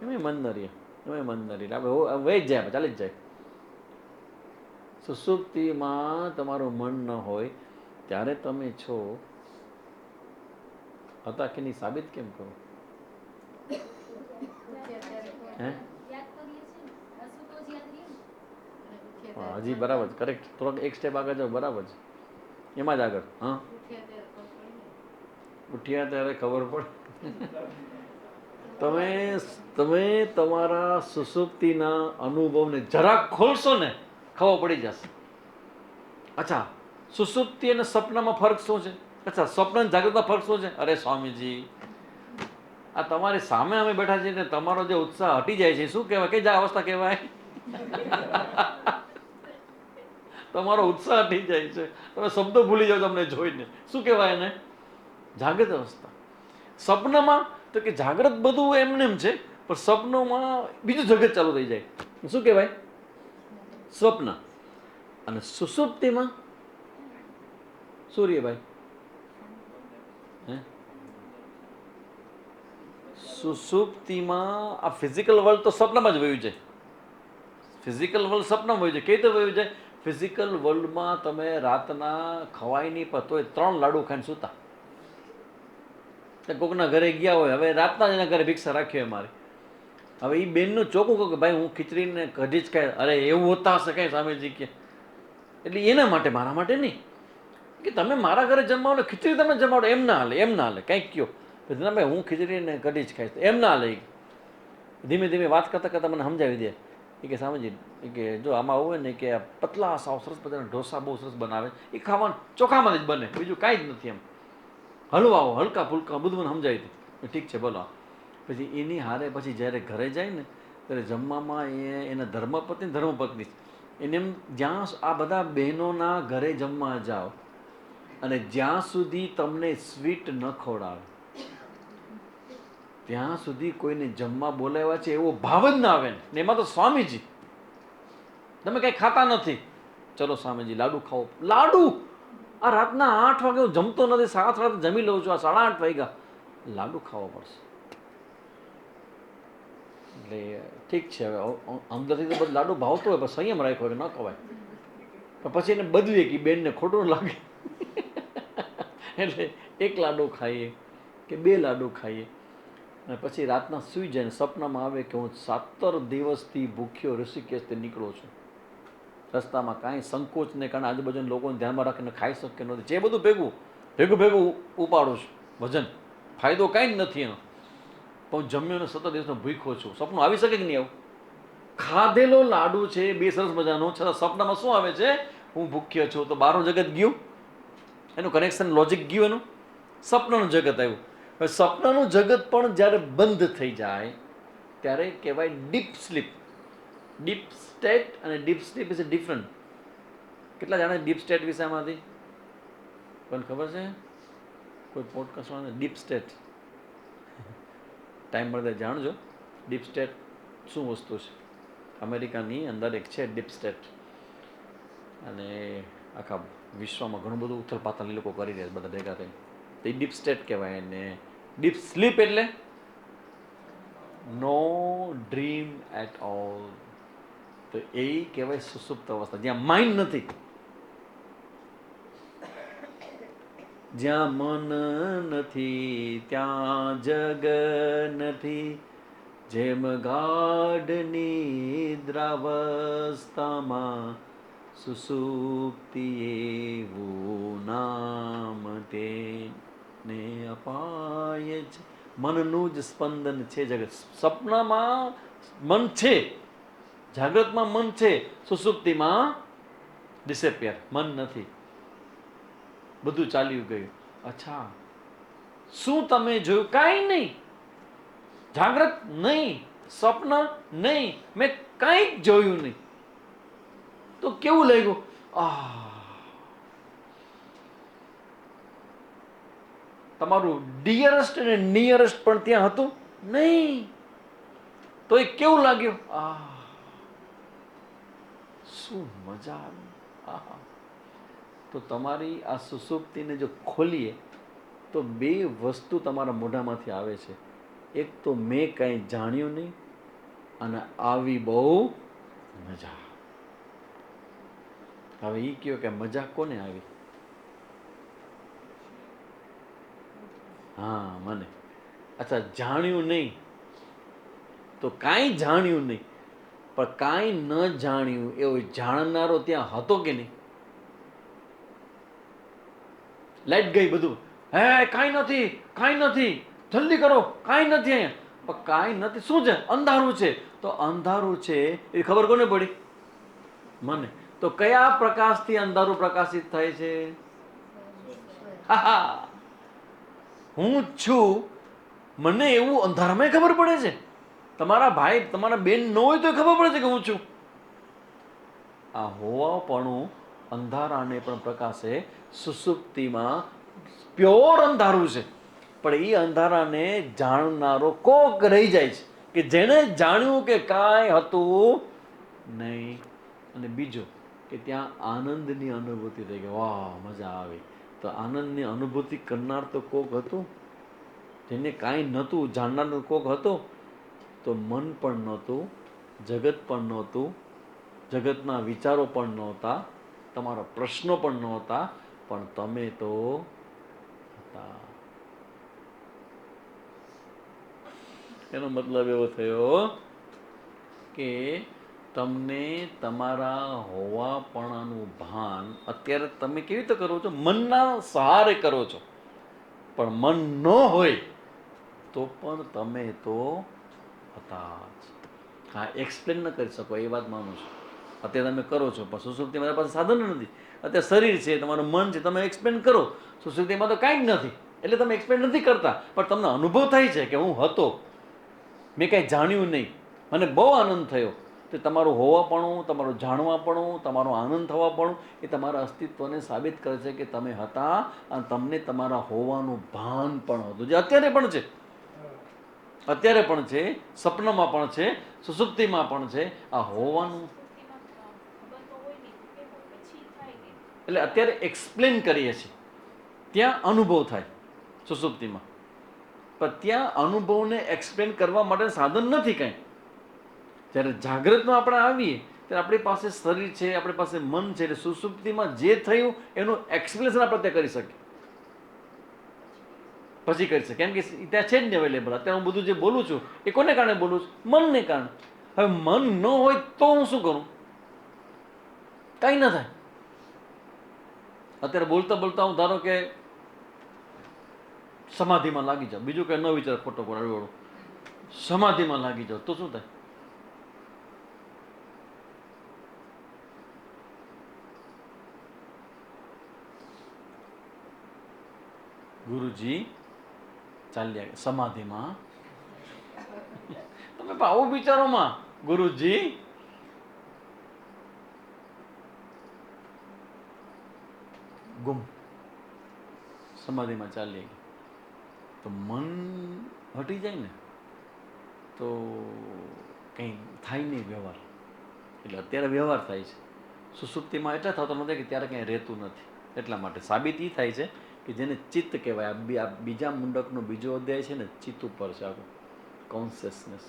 એમ મન ન રહે, એમ મન ન રહે, આપણે વહી જ જાય, ચાલી જ જાય. સુસુપ્તિમાં તમારું મન ન હોય ત્યારે તમે છો, હતા કે નહીં સાબિત કેમ કરો? હે? હજી બરાબર, કરેક્ટ. થોડોક એક સ્ટેપ આગળ જાઓ, બરાબર છે, એમાં જ આગળ. હા, ઉઠ્યા ત્યારે ખબર પડે. તમે તમારા સુસુપ્તિના અનુભવને જરાક ખોલશો ને ખબર પડી જશે. અચ્છા, સુસુપ્તિ અને સપનામાં ફરક શું છે? અચ્છા, સ્વપ્ન અને જાગૃતમાં ફરક શું છે? અરે સ્વામીજી, આ તમારી સામે અમે બેઠા છીએ ને તમારો જે ઉત્સાહ હટી જાય છે શું કહેવાય? કઈ અવસ્થા કહેવાય? તમારો ઉત્સાહ હટી જાય છે, તમે શબ્દો ભૂલી જાઓ તમને જોઈને, શું કહેવાય એને? જાગૃત અવસ્થા. સપનામાં તો કે જાગ્રત બધું એમને એમ છે, પણ સપનોમાં બીજું જગત ચાલુ થઈ જાય. શું કહેવાય? સ્વપ્ન. અને સુસુપ્તિમાં સૂર્યભાઈ, હે, સુસુપ્તિમાં આ ફિઝિકલ વર્લ્ડ તો સપનામાં જ વયું છે. ફિઝિકલ વર્લ્ડ સપનામાં વયું છે. કઈ રીતે વયું છે? ફિઝિકલ વર્લ્ડમાં તમે રાતના ખવાય નહીં પણ તોય 3 લાડુ ખાઈને સૂતા. કોકના ઘરે ગયા હોય, હવે રાતના જ એના ઘરે ભિક્ષા રાખી હોય મારી, હવે એ બેનનું ચોખ્ખું કહું કે ભાઈ હું ખીચડીને કઢી જ ખાય. અરે એવું હોતા હશે કઈ સ્વામીજી કે? એટલે એના માટે, મારા માટે નહીં. કે તમે મારા ઘરે જમવાડો, ખીચડી તમે જમાડો, એમ ના હાલે, એમ ના હાલે. કંઈક કયો ના ભાઈ હું ખીચડીને કઢી જ ખાઈશ, એમ ના હાલે. ધીમે ધીમે વાત કરતાં કરતાં મને સમજાવી દે એ કે સ્વામીજી, એ કે જો આમાં આવું હોય ને કે પતલા સાવ સરસ બધાના ઢોસા બહુ સરસ બનાવે, એ ખાવાનું ચોખામાં જ બને, બીજું કાંઈ જ નથી. એમ હલવાઓ હલકા ફુલકા બધું મને સમજાવી દે. ઠીક છે બોલો. પછી એની હારે પછી જ્યારે ઘરે જાય ને ત્યારે જમવામાં એના ધર્મપત્ની ધર્મપત્ની એને એમ, જ્યાં આ બધા બહેનોના ઘરે જમવા જાઓ અને જ્યાં સુધી તમને સ્વીટ ન ખવડાવે ત્યાં સુધી કોઈને જમવા બોલાવ્યા છે એવો ભાવ જ ના આવે ને. એમાં તો સ્વામીજી, તમે કંઈ ખાતા નથી, ચલો સ્વામીજી લાડુ ખાઓ. લાડુ! આ રાતના 8 વાગે હું જમતો નથી, 7 વાગે જમી લઉં છું, આ 8:30 વાગ્યા, લાડુ ખાવો પડશે. એટલે ઠીક છે, હવે અંદરથી તો બધું લાડુ ભાવતો હોય પણ સંયમ રાખ્યો કે ન ખવાય. પણ પછી એને બદલીએ કે બેનને ખોટું લાગે એટલે 1 લાડુ ખાઈએ કે 2 લાડુ ખાઈએ. અને પછી રાતના સૂઈ જાય ને સપનામાં આવે કે હું 17 દિવસથી ભૂખ્યો ઋષિકેશથી નીકળો છું. રસ્તામાં કાંઈ સંકોચ ને કારણે આજુબાજુના લોકોને ધ્યાનમાં રાખીને ખાઈ શકે નથી, જે બધું ભેગું ભેગું ઉપાડું છું વજન, ફાયદો કાંઈ જ નથી એનો. પણ જમ્યો ને 17 દિવસનો ભૂખ્યો છું. સપનું આવી શકે કે નહીં આવું? ખાધેલો લાડુ છે 2 સરસ મજાનો, છતાં સપનામાં શું આવે છે? હું ભૂખ્યો છું. તો બહારનું જગત ગયું, એનું કનેક્શન લોજિક ગયું, એનું સપનાનું જગત આવ્યું. હવે સપનાનું જગત પણ જ્યારે બંધ થઈ જાય ત્યારે કહેવાય ડીપ સ્લીપ. ડીપ સ્ટેટ અને ડીપ સ્લીપ ઇઝ ડિફરન્ટ. કેટલા જાણે ડીપ સ્ટેટ વિશે આમાંથી? કોઈને ખબર છે? કોઈ પોડકાસ્ટમાં ડીપ સ્ટેટ ટાઈમ મળે જાણજો ડીપ સ્ટેટ શું વસ્તુ છે. અમેરિકાની અંદર એક છે ડીપ સ્ટેટ, અને આખા વિશ્વમાં ઘણું બધું ઉથલ એ લોકો કરી રહ્યા છે બધા ભેગા થઈને. તો એ ડીપ સ્ટેટ કહેવાય. અને ડીપ સ્લીપ એટલે નો ડ્રીમ એટ ઓલ. તો એ કહેવાય સુસુપ્ત અવસ્થા, જ્યાં માઇન્ડ નથી, જ્યાં મન નથી ત્યાં જગ નથી, જેમ ગાઢ નિદ્રાવસ્થામાં સુસુપ્તિ એવું નામ તેને અપાય છે. મનનું જ સ્પંદન છે જગત. સપનામાં મન છે, જાગ્રતમાં મન છે, સુસુપ્તિમાં ડિસેપિયર, મન નથી, બધું ચાલ્યું ગયું. અચ્છા, શું તમે જોયું? કાંઈ નહીં. જાગ્રત નહીં, સ્વપ્ન નહીં, મેં કંઈ જોયું નહીં. તો કેવું લાગ્યું? તમારું ડિયરેસ્ટ અને નિયરેસ્ટ પણ ત્યાં હતું નહીં. તો એ કેવું લાગ્યું? શું મજા આવી. તો તમારી આ સુસુપ્તિને જો ખોલીએ તો બે વસ્તુ તમારા મોઢામાંથી આવે છે. એક તો મેં કંઈ જાણ્યું નહીં, અને આવી બહુ મજા. હવે એ કહો કે મજા કોને આવી? હા, મને. અચ્છા, જાણ્યું નહીં તો કાંઈ જાણ્યું નહીં, પણ કાંઈ ન જાણ્યું એવો જાણનારો ત્યાં હતો કે નહીં? લાઈટ ગઈ, બધું હે કાંઈ નથી, કાંઈ નથી, જલ્દી કરો, કાંઈ નથી અહીંયા. પણ કાંઈ નથી શું છે? અંધારું છે. તો અંધારું છે એ ખબર કોને પડી? મને. તો કયા પ્રકાશથી અંધારું પ્રકાશિત થાય છે? હું છું, મને એવું અંધારામાં ખબર પડે છે. તમારા ભાઈ તમારા બેન ન હોય તો ખબર પડે છે કે હું છું. આ હોવાપણું અંધારાને પણ પ્રકાશે. સુસુપ્તિમાં પ્યોર અંધારું છે, પણ એ અંધારાને જાણનારો કોક રહી જાય છે, કે જેણે જાણ્યું કે કાંઈ હતું નહીં. અને બીજું કે ત્યાં આનંદની અનુભૂતિ થઈ ગઈ. વાહ, મજા આવી. તો આનંદની અનુભૂતિ કરનાર તો કોક હતું, જેને કાંઈ નહોતું જાણનાર કોક હતો. તો મન પણ નહોતું, જગત પણ નહોતું, જગતના વિચારો પણ નહોતા, તમારા પ્રશ્નો પણ નહોતા, પણ તમે તો હતા. એનો મતલબ એવો થયો કે તમને તમારા હોવાપણાનું ભાન અત્યારે તમે કેવી રીતે કરો છો? મનના સહારે કરો છો. પણ મન ન હોય તો પણ તમે તો હતા જ. હા, એક્સપ્લેન ન કરી શકો એ વાત માનું છું. અત્યારે તમે કરો છો, પણ સુસુપ્તિ મારી પાસે સાધન નથી. અત્યારે શરીર છે, તમારું મન છે, તમે એક્સપ્લેન કરો. સુસુપ્તિમાં તો કાંઈ જ નથી, એટલે તમે એક્સપ્લેન નથી કરતા, પણ તમને અનુભવ થાય છે કે હું હતો, મેં કાંઈ જાણ્યું નહીં, મને બહુ આનંદ થયો. તો તમારું હોવાપણું, તમારું જાણવાપણું, તમારો આનંદ થવાપણું એ તમારા અસ્તિત્વને સાબિત કરે છે કે તમે હતા, અને તમને તમારા હોવાનું ભાન પણ હતું, જે અત્યારે પણ છે. અત્યારે પણ છે, સપનામાં પણ છે, સુસુપ્તિમાં પણ છે. આ હોવાનું એટલે અત્યારે એક્સપ્લેન કરીએ છીએ, ત્યાં અનુભવ થાય સુસુપ્તિમાં. પણ ત્યાં અનુભવને એક્સપ્લેન કરવા માટે સાધન નથી કાંઈ. જ્યારે જાગ્રતમાં આપણે આવીએ ત્યારે આપણી પાસે શરીર છે, આપણી પાસે મન છે, એટલે સુસુપ્તિમાં જે થયું એનું એક્સપ્લેનેશન આપણે ત્યાં કરી શકીએ. પછી કરી શકે, કેમ કે ત્યાં છે જ ને અવેલેબલ. અત્યારે હું બધું જે બોલું છું એ કોને કારણે બોલું છું? મનને કારણે. હવે મન ન હોય તો હું શું કરું? કાંઈ ન થાય. અત્યારે બોલતા બોલતા હું ધારો કે સમાધિમાં લાગી જાઉં, બીજું કંઈ ન વિચાર, ખોટો વાળું સમાધિમાં લાગી જાઉં તો શું થાય? ગુરુજી ચાલ્યા સમાધિમાં. તમે આવું વિચારોમાં ગુરુજી ગુમ, સમાધિમાં ચાલી ગઈ, તો મન હટી જાય ને. તો કંઈ થાય નહીં વ્યવહાર. એટલે અત્યારે વ્યવહાર થાય છે. સુસુપ્તિમાં એટલે થતો નથી કે ત્યારે કંઈ રહેતું નથી. એટલા માટે સાબિત એ થાય છે કે જેને ચિત્ત કહેવાય, આ બીજા મુંડકનો બીજો અધ્યાય છે ને, ચિત્ત ઉપર છે આખું. કોન્શિયસનેસ,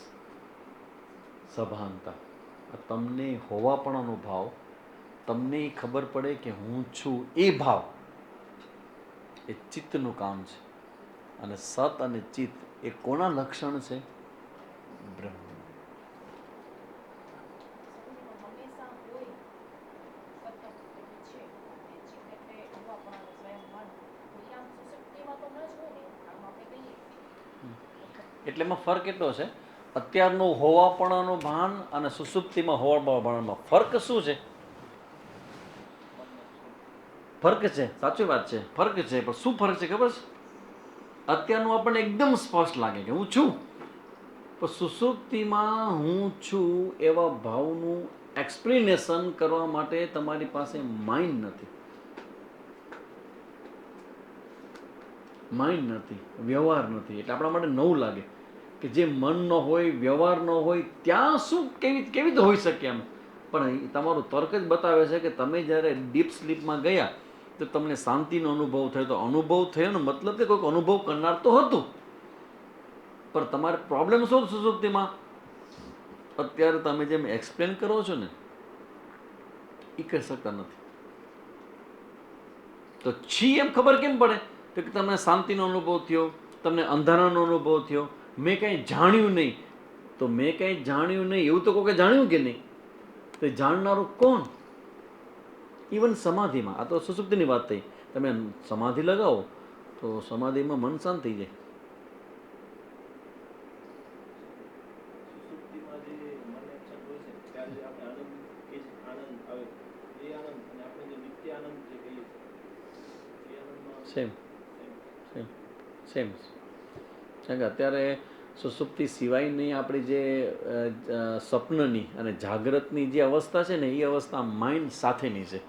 સભાનતા, તમને હોવાપણાનો ભાવ, તમને ખબર પડે કે હું છું એ ભાવ, એ ચિત્તનું કામ છે. અને સત અને ચિત્ત એ કોના લક્ષણ છે? બ્રહ્મ. એટલે એમાં ફરક એટલો છે, અત્યારનું હોવાપણાનું ભાન અને સુસુપ્તિમાં હોવાપણામાં ફરક શું છે? ફરક છે, સાચી વાત છે, ફરક છે. પણ શું ફરક છે ખબર છે? અત્યારનું આપણને એકદમ સ્પષ્ટ લાગે કે હું છું, પણ સુસુપ્તિમાં હું છું એવા ભાવનું એક્સપ્લેનેશન કરવા માટે તમારી પાસે માઇન્ડ નથી. માઇન્ડ નથી, વ્યવહાર નથી. એટલે આપણા માટે નવું લાગે કે જે મન ન હોય, વ્યવહાર ન હોય, ત્યાં શું કેવી રીતે હોઈ શકે એમ. પણ તમારું તર્ક જ બતાવે છે કે તમે જ્યારે ડીપ સ્લીપમાં ગયા તો તમને શાંતિનો અનુભવ થયો. તો અનુભવ થયોનો મતલબ કે કોઈક અનુભવ કરનાર તો હતું. પણ તમારે પ્રોબ્લેમ શું સુસુપ્તિમાં? અત્યારે તમે જેમ એક્સપ્લેન કરો છો ને એ કરી શકતા નથી. તો છી એમ ખબર કેમ પડે? તો કે તમને શાંતિનો અનુભવ થયો, તમને અંધારાનો અનુભવ થયો, મેં કંઈ જાણ્યું નહીં. તો મેં કંઈ જાણ્યું નહીં એવું તો કોઈ જાણ્યું કે નહીં? તો જાણનારું કોણ? ઇવન સમાધિમાં, આ તો સુસુપ્તિની વાત થઈ, તમે સમાધિ લગાવો તો સમાધિમાં મન શાંત થઈ જાય. Same same same. કારણ કે અત્યારે સુસુપ્તિ સિવાયની આપણી જે સ્વપ્નની અને જાગ્રતની જે અવસ્થા છે ને, એ અવસ્થા માઇન્ડ સાથેની છે,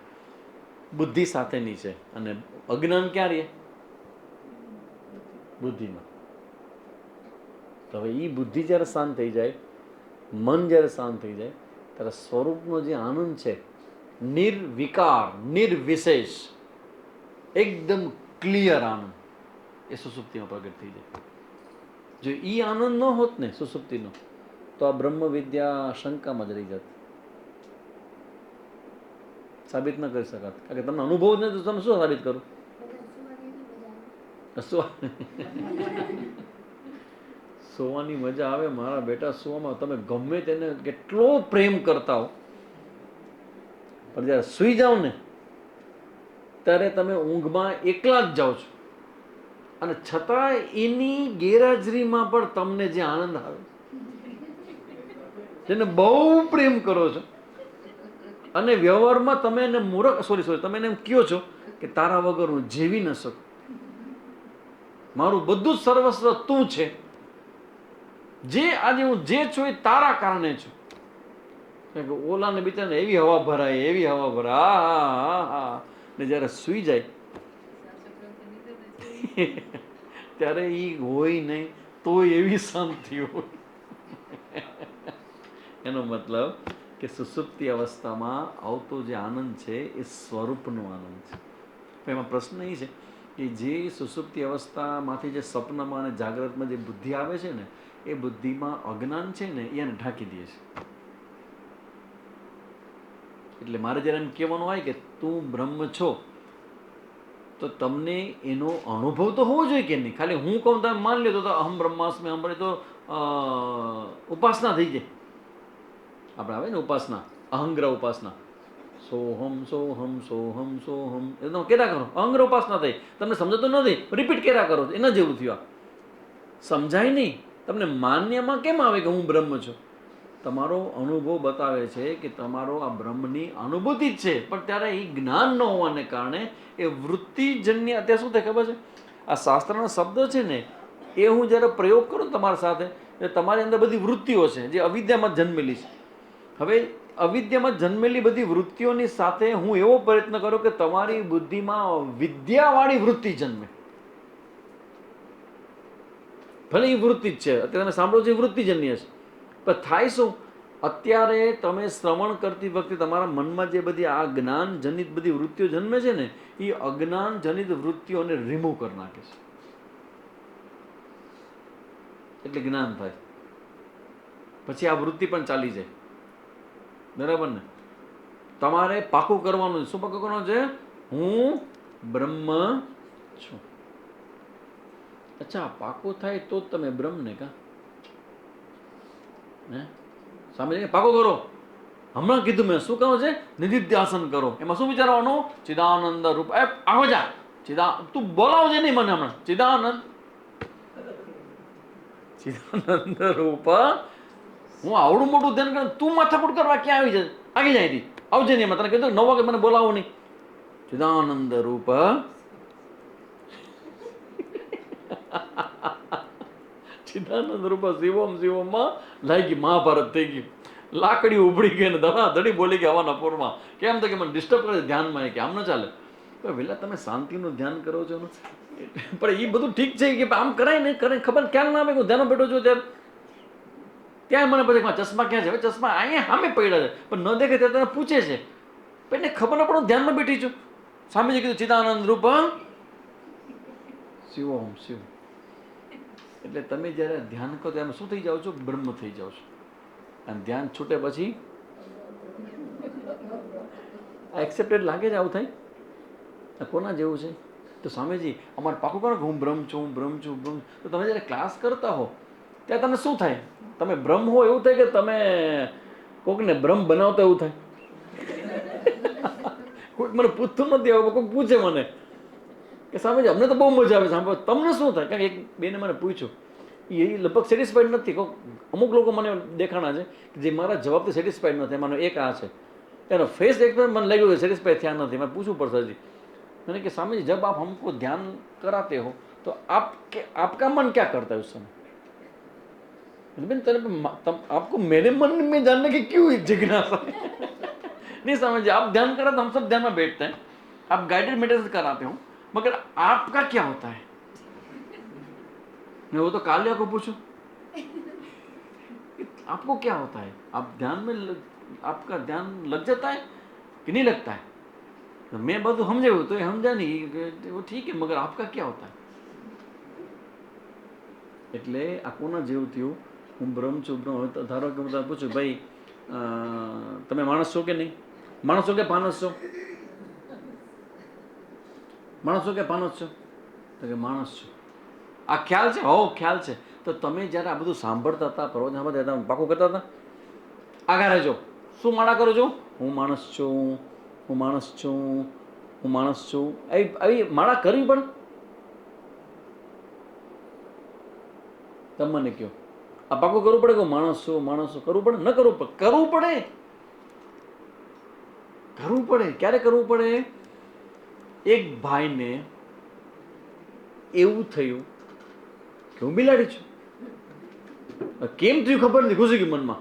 બુદ્ધિ સાથેની છે. અને અજ્ઞાન ક્યાં રહે? બુદ્ધિમાં. તો હવે એ બુદ્ધિ જ્યારે શાંત થઈ જાય, મન જ્યારે શાંત થઈ જાય, ત્યારે સ્વરૂપનો જે આનંદ છે, નિર્વિકાર, નિર્વિશેષ, એકદમ ક્લિયર આનંદ, એ સુસુપ્તિમાં પ્રગટ થઈ જાય. જો એ આનંદ ન હોત ને સુસુપ્તિનો, તો આ બ્રહ્મ વિદ્યા શંકામાં જ રહી જાત, સાબિત ન કરી શકાત. કારણ કે તમને અનુભવ જ નથી, તમે શું સાબિત કરો? સોવાની મજા આવે મારા બેટા. સોવામાં તમે ગમે તેને કેટલો પ્રેમ કરતા હો, પણ જ્યારે સુઈ જાઓ ને ત્યારે તમે ઊંઘમાં એકલા જ જાઓ છો, અને છતાં એની ગેરહાજરીમાં પણ તમને જે આનંદ આવે, જેને બહુ પ્રેમ કરો છો, અને વ્યવહારમાં તમે એને તમે એને એમ કહો છો કે તારા વગર હું જીવી ન શકું, મારું બધું જ સર્વસ્વ તું છે, જે આજે હું જે છું એ તારા કારણે છું. ઓલાને બિચારાને એવી હવા ભરાય, એવી હવા ભરાય, હા હા. ને જ્યારે સુઈ જાય ત્યારે એ હોય નહીં તોય એવી શાંતિ હોય. એનો મતલબ કે સુસુપ્તિ અવસ્થામાં આવતો જે આનંદ છે એ સ્વરૂપનો આનંદ છે. એમાં પ્રશ્ન એ છે કે જે સુસુપ્તિ અવસ્થામાંથી જે સ્વપ્નમાં અને જાગ્રતમાં જે બુદ્ધિ આવે છે ને, એ બુદ્ધિમાં અજ્ઞાન છે ને એને ઢાંકી દે છે. એટલે મારે જ્યારે એમ કહેવાનું હોય કે તું બ્રહ્મ છો, તો તમને એનો અનુભવ તો હોવો જોઈએ કે નહીં? ખાલી હું કહું તમે માન લો તો અહમ બ્રહ્માસ્મિ અહમ, તો ઉપાસના થઈ જાય. આપણે આવે ને ઉપાસના, અહંગ્રહ ઉપાસના, સોહમ સોહમ સોહમ સોહમ, એ તમે કેરા કરો, અહંગ્રહ ઉપાસના થઈ. તમને સમજતું નથી, રિપીટ કેરા કરો, એના જેવું થયું. સમજાય નહીં. તમને માન્યમાં કેમ આવે કે હું બ્રહ્મ છું? તમારો અનુભવ બતાવે છે કે તમારો આ બ્રહ્મની અનુભૂતિ જ છે, પણ ત્યારે એ જ્ઞાન ન હોવાને કારણે એ વૃત્તિજન્ય. અત્યારે શું થાય ખબર છે? આ શાસ્ત્રના શબ્દો છે ને, એ હું જ્યારે પ્રયોગ કરું તમારી સાથે, એટલે તમારી અંદર બધી વૃત્તિઓ છે જે અવિદ્યામાં જન્મેલી છે. હવે અવિદ્યામાં જન્મેલી બધી વૃત્તિઓની સાથે હું એવો પ્રયત્ન કરું કે તમારી બુદ્ધિમાં વિદ્યાવાળી વૃત્તિ જન્મે. ભલે એ વૃત્તિ જ છે, અત્યારે તમે સાંભળો છો એ વૃત્તિજન્ય છે, પણ થાય શું, અત્યારે તમે શ્રવણ કરતી વખતે તમારા મનમાં જે બધી આ જ્ઞાન જનિત બધી વૃત્તિઓ જન્મે છે ને, એ અજ્ઞાન જનિત વૃત્તિઓને રિમૂવ કરી નાખે છે, એટલે જ્ઞાન થાય. પછી આ વૃત્તિ પણ ચાલી જાય. બરાબર ને? તમારે પાકું કરવાનું છે. શું પાકું કરવાનું છે? હું બ્રહ્મ છું. અચ્છા, પાકું થાય તો જ તમે બ્રહ્મ ને કા હે સામે પાકું કરો. હમણાં કીધું મેં, શું કહું છે? નિધિધ્યાસન કરો. એમાં શું વિચારવાનું? ચિદાનંદ રૂપ. આવો જા તું બોલાવજે નહીં મને હમણાં. ચિદાનંદ રૂપ. હું આવડું મોટું ધ્યાન કરું, તું માથાકૂટ કરવા ક્યાં આવી જાય? આગી જાય હતી આવજે નહીં. તને કીધું 9 વાગે મને બોલાવો નહીં. ચિદાનંદ રૂપ. ચિદાનંદ રૂપ શિવમ શિવમમાં લાગી મહાભારત થઈ ગયું. લાકડી ઉભડી ગઈ ને ધડી બોલી ગઈ હવાના પૂરમાં. કેમ તો કે મને ડિસ્ટર્બ કરે ધ્યાનમાં, કે આમ ન ચાલે. પેલા તમે શાંતિનું ધ્યાન કરો છો ને, પણ એ બધું ઠીક છે કે આમ કરાય ને કરે ખબર ખ્યાલ ના આવે. હું ધ્યાન બેઠો છું ત્યારે ત્યાં મને પછી ચશ્મા ક્યાં છે? ચશ્મા અહીંયા સામે પડ્યા છે પણ ન દેખે ત્યારે તને પૂછે છે. એટલે ખબર ન પડે ધ્યાનમાં બેઠી છું. સામે જે કીધું ચિદાનંદ રૂપ શિવોમ શિવ. એટલે તમે જ્યારે ધ્યાન કરો ત્યારે શું થઈ જાઓ છો? બ્રહ્મ થઈ જાઓ છો. અને ધ્યાન છૂટે પછી આ એક્સેપ્ટેડ લાગે છે. આવું થાય આ કોના જેવું છે? તો સ્વામીજી અમારે પાકું કરો કે હું બ્રહ્મ છું, હું બ્રહ્મ છું, બ્રહ્મ. તો તમે જ્યારે ક્લાસ કરતા હો ત્યારે તમને શું થાય? તમે બ્રહ્મ હો એવું થાય કે તમે કોઈકને બ્રહ્મ બનાવતા એવું થાય? કોઈક મને પૂછતું નથી, આવે કોઈક પૂછે મને કે સ્વામીજી અમને તો બહુ મજા આવે સાંભળો, તમને શું થાય? કારણ કે એક બેને મને પૂછ્યું, એ લગભગ સેટિસ્ફાઈડ નથી. અમુક લોકો મને દેખાણા છે કે જે મારા જવાબથી સેટિસ્ફાઈડ નથી. એમાંનો એક આ છે, એનો ફેસ એક મને લાગ્યું કે સેટિસ્ફાઈડ થયા નથી. મારે પૂછવું પડશે હજી. मैंने कि स्वामी जी जब आप हमको ध्यान कराते हो तो आपका मन क्या करता है उस समय? आपको मेरे मन में जानने की क्यों जिज्ञासा? नहीं स्वामी जी, आप ध्यान कराते हम सब ध्यान में बैठते हैं, आप गाइडेड मेडिटेशन कराते हो, मगर आपका क्या होता है? मैं वो तो कालिया को पूछूं, आपको क्या होता है? आप ध्यान में आपका ध्यान लग जाता है कि नहीं लगता है? तो मैं બધું સમજાવ્યું તો એ સમજ્યા નહીં. वो ठीक है, मगर आपका क्या होता है? એટલે આ કોના જેવું થયું? હું બ્રહ્મ છું, બ્રહ્મ. ધારો કે હું તમને પૂછું, ભાઈ તમે માણસ છો કે નહીં? માણસ છો કે પાનસ છો? માણસ છો કે પાનસ છો? તો કે માણસ છો. આ ખ્યાલ છે? હો ખ્યાલ છે. તો તમે જ્યારે આ બધું સાંભળતા હતા, પ્રવચન સાંભળતા હતા, પાકું કરતા હતા? આગળ રહેજો. શું માળા કરો છો? હું માણસ છું, હું માણસ છું, હું માણસ છું. આવી માળા કરવી પણ તમે મને કહો. આ પાકું કરવું પડે કે માણસ છું, માણસ છું કરવું પડે? ન કરવું પડે? કરવું પડે, કરવું પડે. ક્યારે કરવું પડે? એક ભાઈને એવું થયું કે હું બિલાડી છું. કેમ થયું ખબર નથી, ઘૂસી ગયું મનમાં.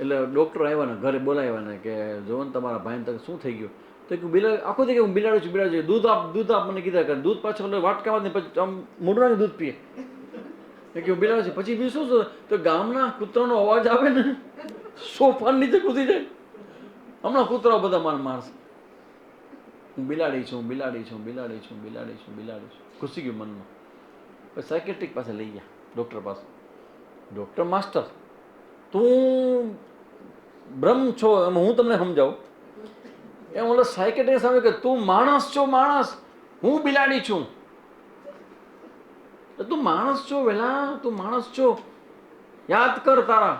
એટલે ડૉક્ટર આવ્યા ને ઘરે બોલાવ્યા ને કે જો ને તમારા ભાઈને તક શું થઈ ગયું? તો કે બિલાડી આખો થઈ કે હું બિલાડું છું, બિલાડું છું. દૂધ આપ મને કીધા કરે. દૂધ પાછળ વાટકામાં ને પછી આમ મોઢું નાખી દૂધ પીએ કે હું બિલાડું છું. પછી બી શું તો ગામના કૂતરાનો અવાજ આવે ને સોફા નીચે કૂદી જાય. હમણાં કૂતરાઓ બધા મારે મારશે. હું બિલાડી છું, બિલાડી છું, બિલાડી છું, બિલાડી છું, બિલાડી છું. ઘૂસી ગયું મનમાં. પછી સાયકેટ્રિક પાસે લઈ ગયા, ડૉક્ટર પાસે. ડૉક્ટર માસ્ટર તું બ્રહ્મ છો એમાં હું તમને સમજાવું. એમ ઓલો સાયકેટ્રિક સામે કે તું માણસ છો, માણસ. હું બિલાડી છું. તું માણસ છો વેલા, તું માણસ છો. યાદ કર તારા,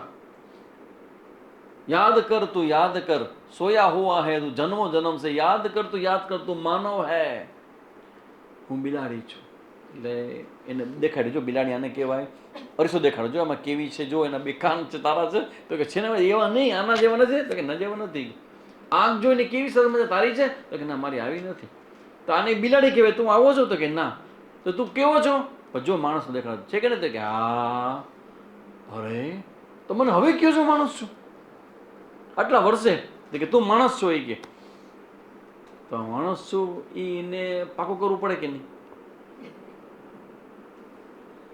યાદ કર, તું યાદ કર. સોયા હુઆ હૈ તું જન્મો જન્મ સે. યાદ કર, તું યાદ કર, તું માનવ હૈ. હું બિલાડી છું. એટલે એને દેખાડી, જો બિલાડી આને કહેવાય. અરીસો દેખાડો, જો આમાં કેવી છે, જો એના બે કાન છે, તારા છે. તો કે છે ને એવા નહીં, આના જેવા નથી. તો કે ના જેવા નથી. આંખ જોઈને કેવી સરસ તારી છે? તો કે ના મારી આવી નથી. તો આને બિલાડી કહેવાય. તું આવો છો? તો કે ના. તો તું કેવો છો? પણ જો માણસ દેખાડો છે કે નથી? કે હા. અરે તો મને હવે કયો છો માણસ છું આટલા વર્ષે? કે તું માણસ છો. એ કે તો માણસ છું એને પાકું કરવું પડે કે નહીં?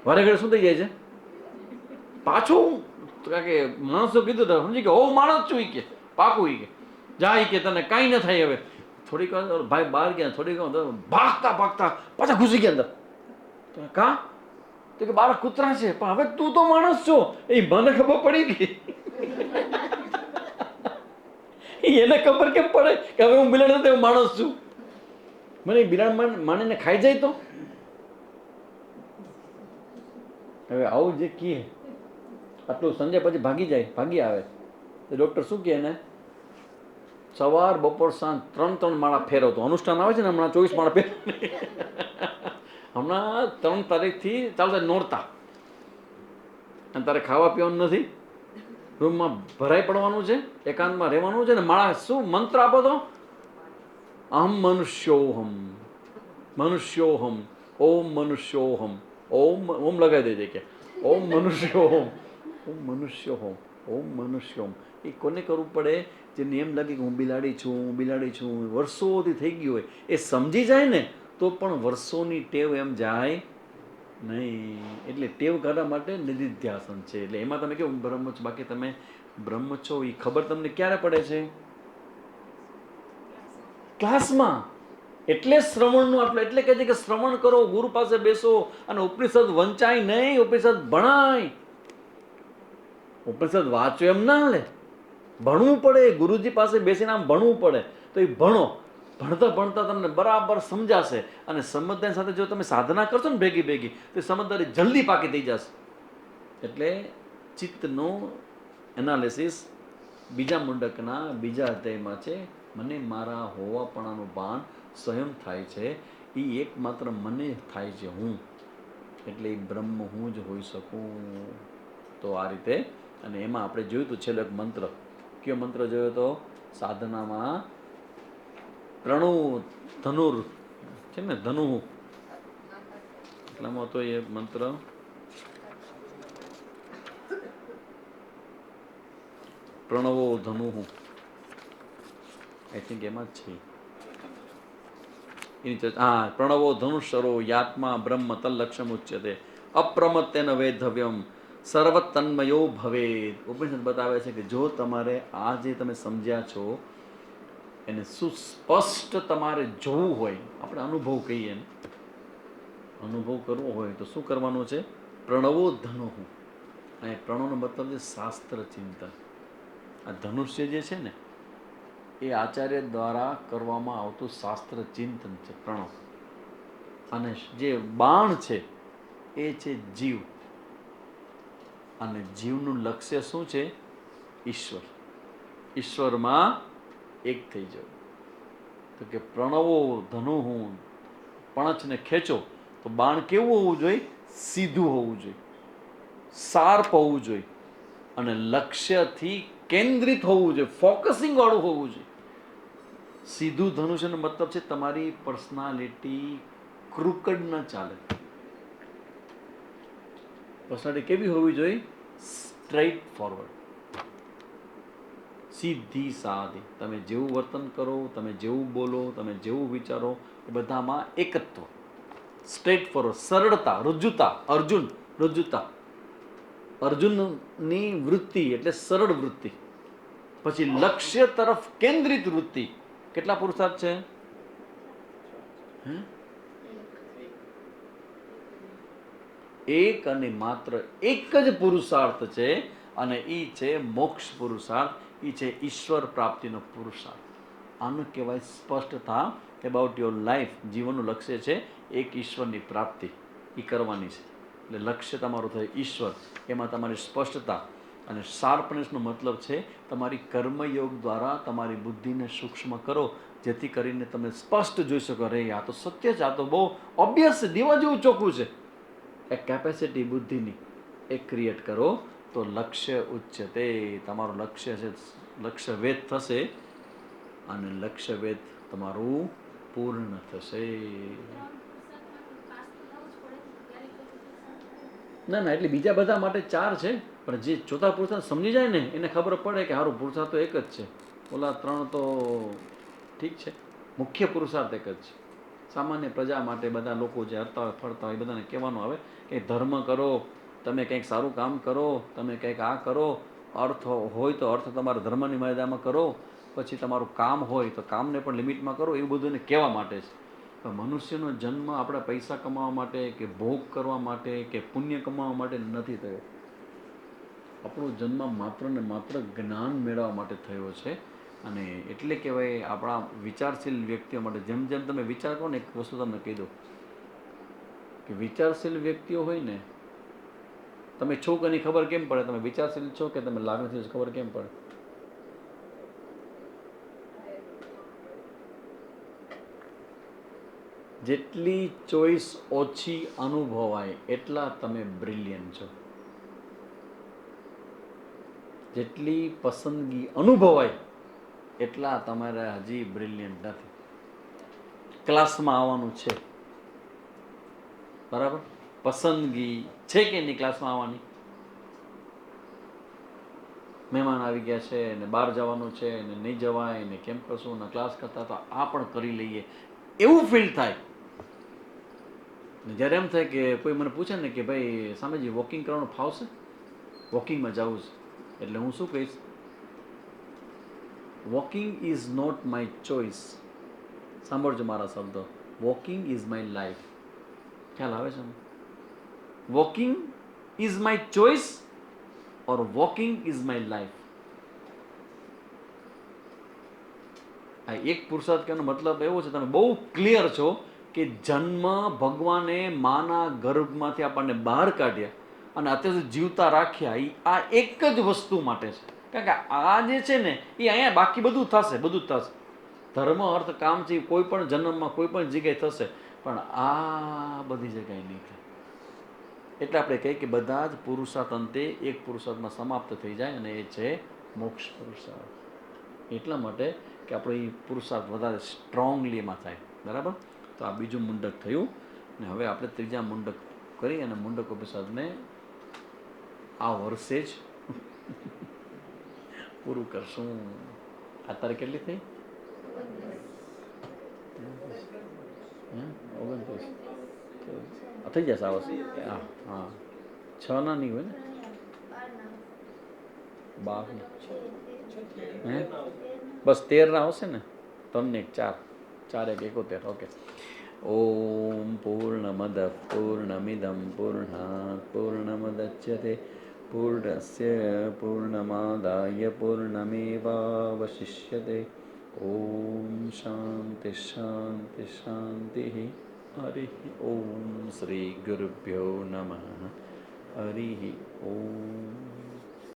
વારે ઘડે શું થઈ જાય છે? પાછું કારણ કે માણસો કીધું તો સમજી કે હું માણસ છું, કે પાકું કે જાય કે તને કાંઈ ન થાય. હવે થોડીક વાર ભાઈ બહાર ગયા, થોડીક વાર ભાગતા ભાગતા પાછા ઘૂસી ગયા અંદર. કા તો કે બાર કૂતરા છે, પણ હવે તું તો માણસ છો. એ મને ખબર પડી ગઈ. એને ખબર કેમ પડે કે હવે હું બિલાડી નથી, હું માણસ છું. મને બિલાડ માણીને ખાઈ જાય તો હવે આવું જે કહે આટલું સંજય પછી ભાગી આવે તો ડૉક્ટર શું કહે એને? સવાર બપોર સાંજ 3 માળા ફેરવતો. અનુષ્ઠાન આવે છે ને હમણાં 24 માળા ફેર, હમણાં 3 તારીખથી ચાલુ થાય નોરતા, અને તારે ખાવા પીવાનું નથી, રૂમમાં ભરાઈ પડવાનું છે, એકાંતમાં રહેવાનું છે ને માળા શું મંત્ર આપો તો અહમ મનુષ્યોહમ મનુષ્યોહમ ઓમ મનુષ્યોહમ ઓમ લગાવી દેજે કે ઓમ મનુષ્યોહમ ઓમ મનુષ્યોહમ ઓમ મનુષ્યોહમ. એ કોને કરવું પડે? જેને એમ લાગે કે હું બિલાડી છું, વર્ષોથી થઈ ગયું હોય, એ સમજી જાય ને તો પણ વર્ષોની ટેવ એમ જાય નહીં. એટલે ટેવ કાઢવા માટે નિધિધ્યાસન છે. એટલે એમાં તમે કેવું બ્રહ્મ છો, બાકી તમે બ્રહ્મ છો એ ખબર તમને ક્યારે પડે છે? ક્લાસમાં. એટલે શ્રવણનું આટલું, એટલે કહે છે કે શ્રવણ કરો, ગુરુ પાસે બેસો, અને ઉપનિષદ વંચાય નહીં, ઉપનિષદ ભણાય. ઉપનિષદ વાંચો એમ ના હાલે, ભણવું પડે. ગુરુજી પાસે બેસીને આમ ભણવું પડે. તો એ ભણો, ભણતા ભણતા તમને બરાબર સમજાશે. અને સમજદારી સાથે જો તમે સાધના કરશો ને ભેગી તો સમજદારી જલ્દી પાકી થઈ જશે. એટલે ચિત્તનું એનાલિસિસ બીજા મુંડકના બીજા અધ્યાયમાં છે. મને મારા હોવાપણાનું ભાન સ્વયં થાય છે. એ એકમાત્ર મને થાય છે, હું. એટલે એ બ્રહ્મ હું જ હોઈ શકું. તો આ રીતે, અને એમાં આપણે જોયું તો છેલ્લો એક મંત્ર. કયો મંત્ર જોયો તો? સાધનામાં પ્રણવ ધનુર છે ને, ધનુ એટલામાં તો એ મંત્ર પ્રણવો ધનુ, આઈ થિંક એમાં જ છે એની ચર્ચા. હા, પ્રણવો ધનુષરો યાત્મા બ્રહ્મ તલ્લક્ષમ ઉચ્યતે અપ્રમત્તેન વેધવ્યમ સર્વતન્મયો ભવેદ. ઉપનિષદ બતાવે છે કે જો તમારે આ જે તમે સમજ્યા છો એને સુસ્પષ્ટ તમારે જોવું હોય, આપણે અનુભવ કહીએ ને, અનુભવ કરવો હોય તો શું કરવાનું છે? પ્રણવો ધનુ. અને પ્રણવનો મતલબ છે શાસ્ત્ર ચિંતન. આ ધનુષ્ય જે છે ને એ આચાર્ય દ્વારા કરવામાં આવતું શાસ્ત્ર ચિંતન છે પ્રણવ. અને જે બાણ છે એ છે જીવ, અને જીવનું લક્ષ્ય શું છે? ઈશ્વર. ઈશ્વરમાં એક થઈ જવું. તો કે પ્રણવો ધનુ, હું પણચને ખેંચો તો બાણ કેવું હોવું જોઈએ? સીધું હોવું જોઈએ, શાર્પ હોવું જોઈએ, અને લક્ષ્યથી કેન્દ્રિત હોવું જોઈએ, ફોકસિંગ વાળું હોવું જોઈએ. સીધું ધનુષ્યનો મતલબ છે તમારી પર્સનાલિટી ક્રુકડ ન ચાલે. પર્સનાલિટી કેવી હોવી જોઈએ? સ્ટ્રેટ ફોરવર્ડ, સીધી સાદી. તમે જેવું વર્તન કરો, તમે જેવું બોલો, તમે જેવું વિચારો, એ બધામાં એકત્વ, સ્ટ્રેટ ફોરવર્ડ, સરળતા, રુજુતા. રુજુતા, અર્જુનની વૃત્તિ એટલે સરળ વૃત્તિ. પછી લક્ષ્ય તરફ કેન્દ્રિત વૃત્તિ. કેટલા પુરુષાર્થ છે? એક અને માત્ર એક જ પુરુષાર્થ છે, અને એ છે મોક્ષ પુરુષાર્થ. એ છે ઈશ્વર પ્રાપ્તિનો પુરુષાર્થ. આનું કહેવાય સ્પષ્ટતા એબાઉટ યોર લાઈફ. જીવનનું લક્ષ્ય છે એક ઈશ્વરની પ્રાપ્તિ, એ કરવાની છે. એટલે લક્ષ્ય તમારું થાય ઈશ્વર, એમાં તમારી સ્પષ્ટતા. અને શાર્પનેસનો મતલબ છે તમારી કર્મયોગ દ્વારા તમારી બુદ્ધિને સૂક્ષ્મ કરો, જેથી કરીને તમે સ્પષ્ટ જોઈ શકો, અરે આ તો સત્ય છે, આ તો બહુ ઓબ્વિયસ છે, દીવા જેવું ચોખ્ખું છે. એ કેપેસિટી બુદ્ધિની એ ક્રિએટ કરો તો લક્ષ્ય ઉચ્ચતે. તમારું લક્ષ્ય છે, લક્ષ્ય વેદ થશે, અને લક્ષ્ય વેદ તમારું પૂર્ણ થશે. ના ના, એટલે બીજા બધા માટે 4 છે, પણ જે ચોથા પુરુષાર્થ સમજી જાય ને એને ખબર પડે કે સારું પુરુષાર્થ તો એક જ છે, ઓલા 3 તો ઠીક છે, મુખ્ય પુરુષાર્થ એક જ છે. સામાન્ય પ્રજા માટે બધા લોકો જે હરતા હોય ફરતા હોય બધાને કહેવાનું આવે કે ધર્મ કરો, તમે કંઈક સારું કામ કરો, તમે કંઈક આ કરો, અર્થ હોય તો અર્થ તમારા ધર્મની મર્યાદામાં કરો, પછી તમારું કામ હોય તો કામને પણ લિમિટમાં કરો, એવું બધું એને કહેવા માટે છે. પણ મનુષ્યનો જન્મ આપણે પૈસા કમાવા માટે કે ભોગ કરવા માટે કે પુણ્ય કમાવા માટે નથી થયો. આપણો જન્મ માત્ર ને માત્ર જ્ઞાન મેળવવા માટે થયો છે. અને એટલે કહેવાય આપણા વિચારશીલ વ્યક્તિઓ માટે, જેમ જેમ તમે વિચાર કરો ને, એક વસ્તુ તમને કહી દઉં કે વિચારશીલ વ્યક્તિઓ હોય ને, તમે છો કે નહીં ખબર કેમ પડે? તમે વિચારશીલ છો કે તમે લાગણીશીલ ખબર કેમ પડે? જેટલી ચોઈસ ઓછી અનુભવાય એટલા તમે બ્રિલિયન્ટ છો. જેટલી પસંદગી અનુભવાય એટલા તમારે હજી બ્રિલિયન્ટ નથી. ક્લાસમાં આવવાનું છે, બરાબર? પસંદગી છે કે નહીં ક્લાસમાં આવવાની? મહેમાન આવી ગયા છે ને બહાર જવાનું છે ને નહીં જવાય ને કેમ કરશું ને ક્લાસ કરતા તો આ પણ કરી લઈએ, એવું ફીલ થાય. જ્યારે એમ થાય કે કોઈ મને પૂછે ને કે ભાઈ સામેજી વોકિંગ કરવાનું ફાવશે, વોકિંગમાં જવું છે, એટલે હું શું કહીશ? Walking is not my choice. સાંભળજો મારા શબ્દો. Walking is my life. ખ્યાલ આવે છે? Walking is my choice or walking is my life. આ એક પુરુષાર્થ કહેવાનો મતલબ એવો છે, તમે બહુ ક્લિયર છો કે જન્મ ભગવાને માના ગર્ભમાંથી આપણને બહાર કાઢ્યા અને અત્યાર સુધી જીવતા રાખ્યા, એ આ એક જ વસ્તુ માટે છે. કારણ કે આ જે છે ને એ અહીંયા બાકી બધું થશે, બધું જ થશે. ધર્મ અર્થ કામ છે કોઈ પણ જન્મમાં કોઈ પણ જગ્યાએ થશે, પણ આ બધી જગ્યાએ નહીં થાય. એટલે આપણે કહીએ કે બધા જ પુરુષાર્થ અંતે એક પુરુષાર્થમાં સમાપ્ત થઈ જાય, અને એ છે મોક્ષ પુરુષાર્થ. એટલા માટે કે આપણો એ પુરુષાર્થ વધારે સ્ટ્રોંગલી એમાં થાય. બરાબર? તો આ બીજું મુંડક થયું, ને હવે આપણે ત્રીજા મુંડક કરી અને મુંડક ઉપનિષદને આ વર્ષે જ પૂરું કરશું. આ તારીખ કેટલી થઈ? 29 થઈ જશે આ વર્ષે. હા હા, 6 ના નહીં હોય ને, 12 હે બસ 13 ના આવશે ને, 3 ને 4, 4 1 71. ઓકે. ઓમ પૂર્ણમદ પૂર્ણમિદમ પૂર્ણાત પૂર્ણમદચ્યતે પૂર્ણસ્ય પૂર્ણમાદાય પૂર્ણમેવાવશિષ્યતે. ઓમ શાંતિ શાંતિ શાંતિ. હરિ ઓમ. શ્રી ગુરુભ્યો નમઃ. હરિ ઓમ.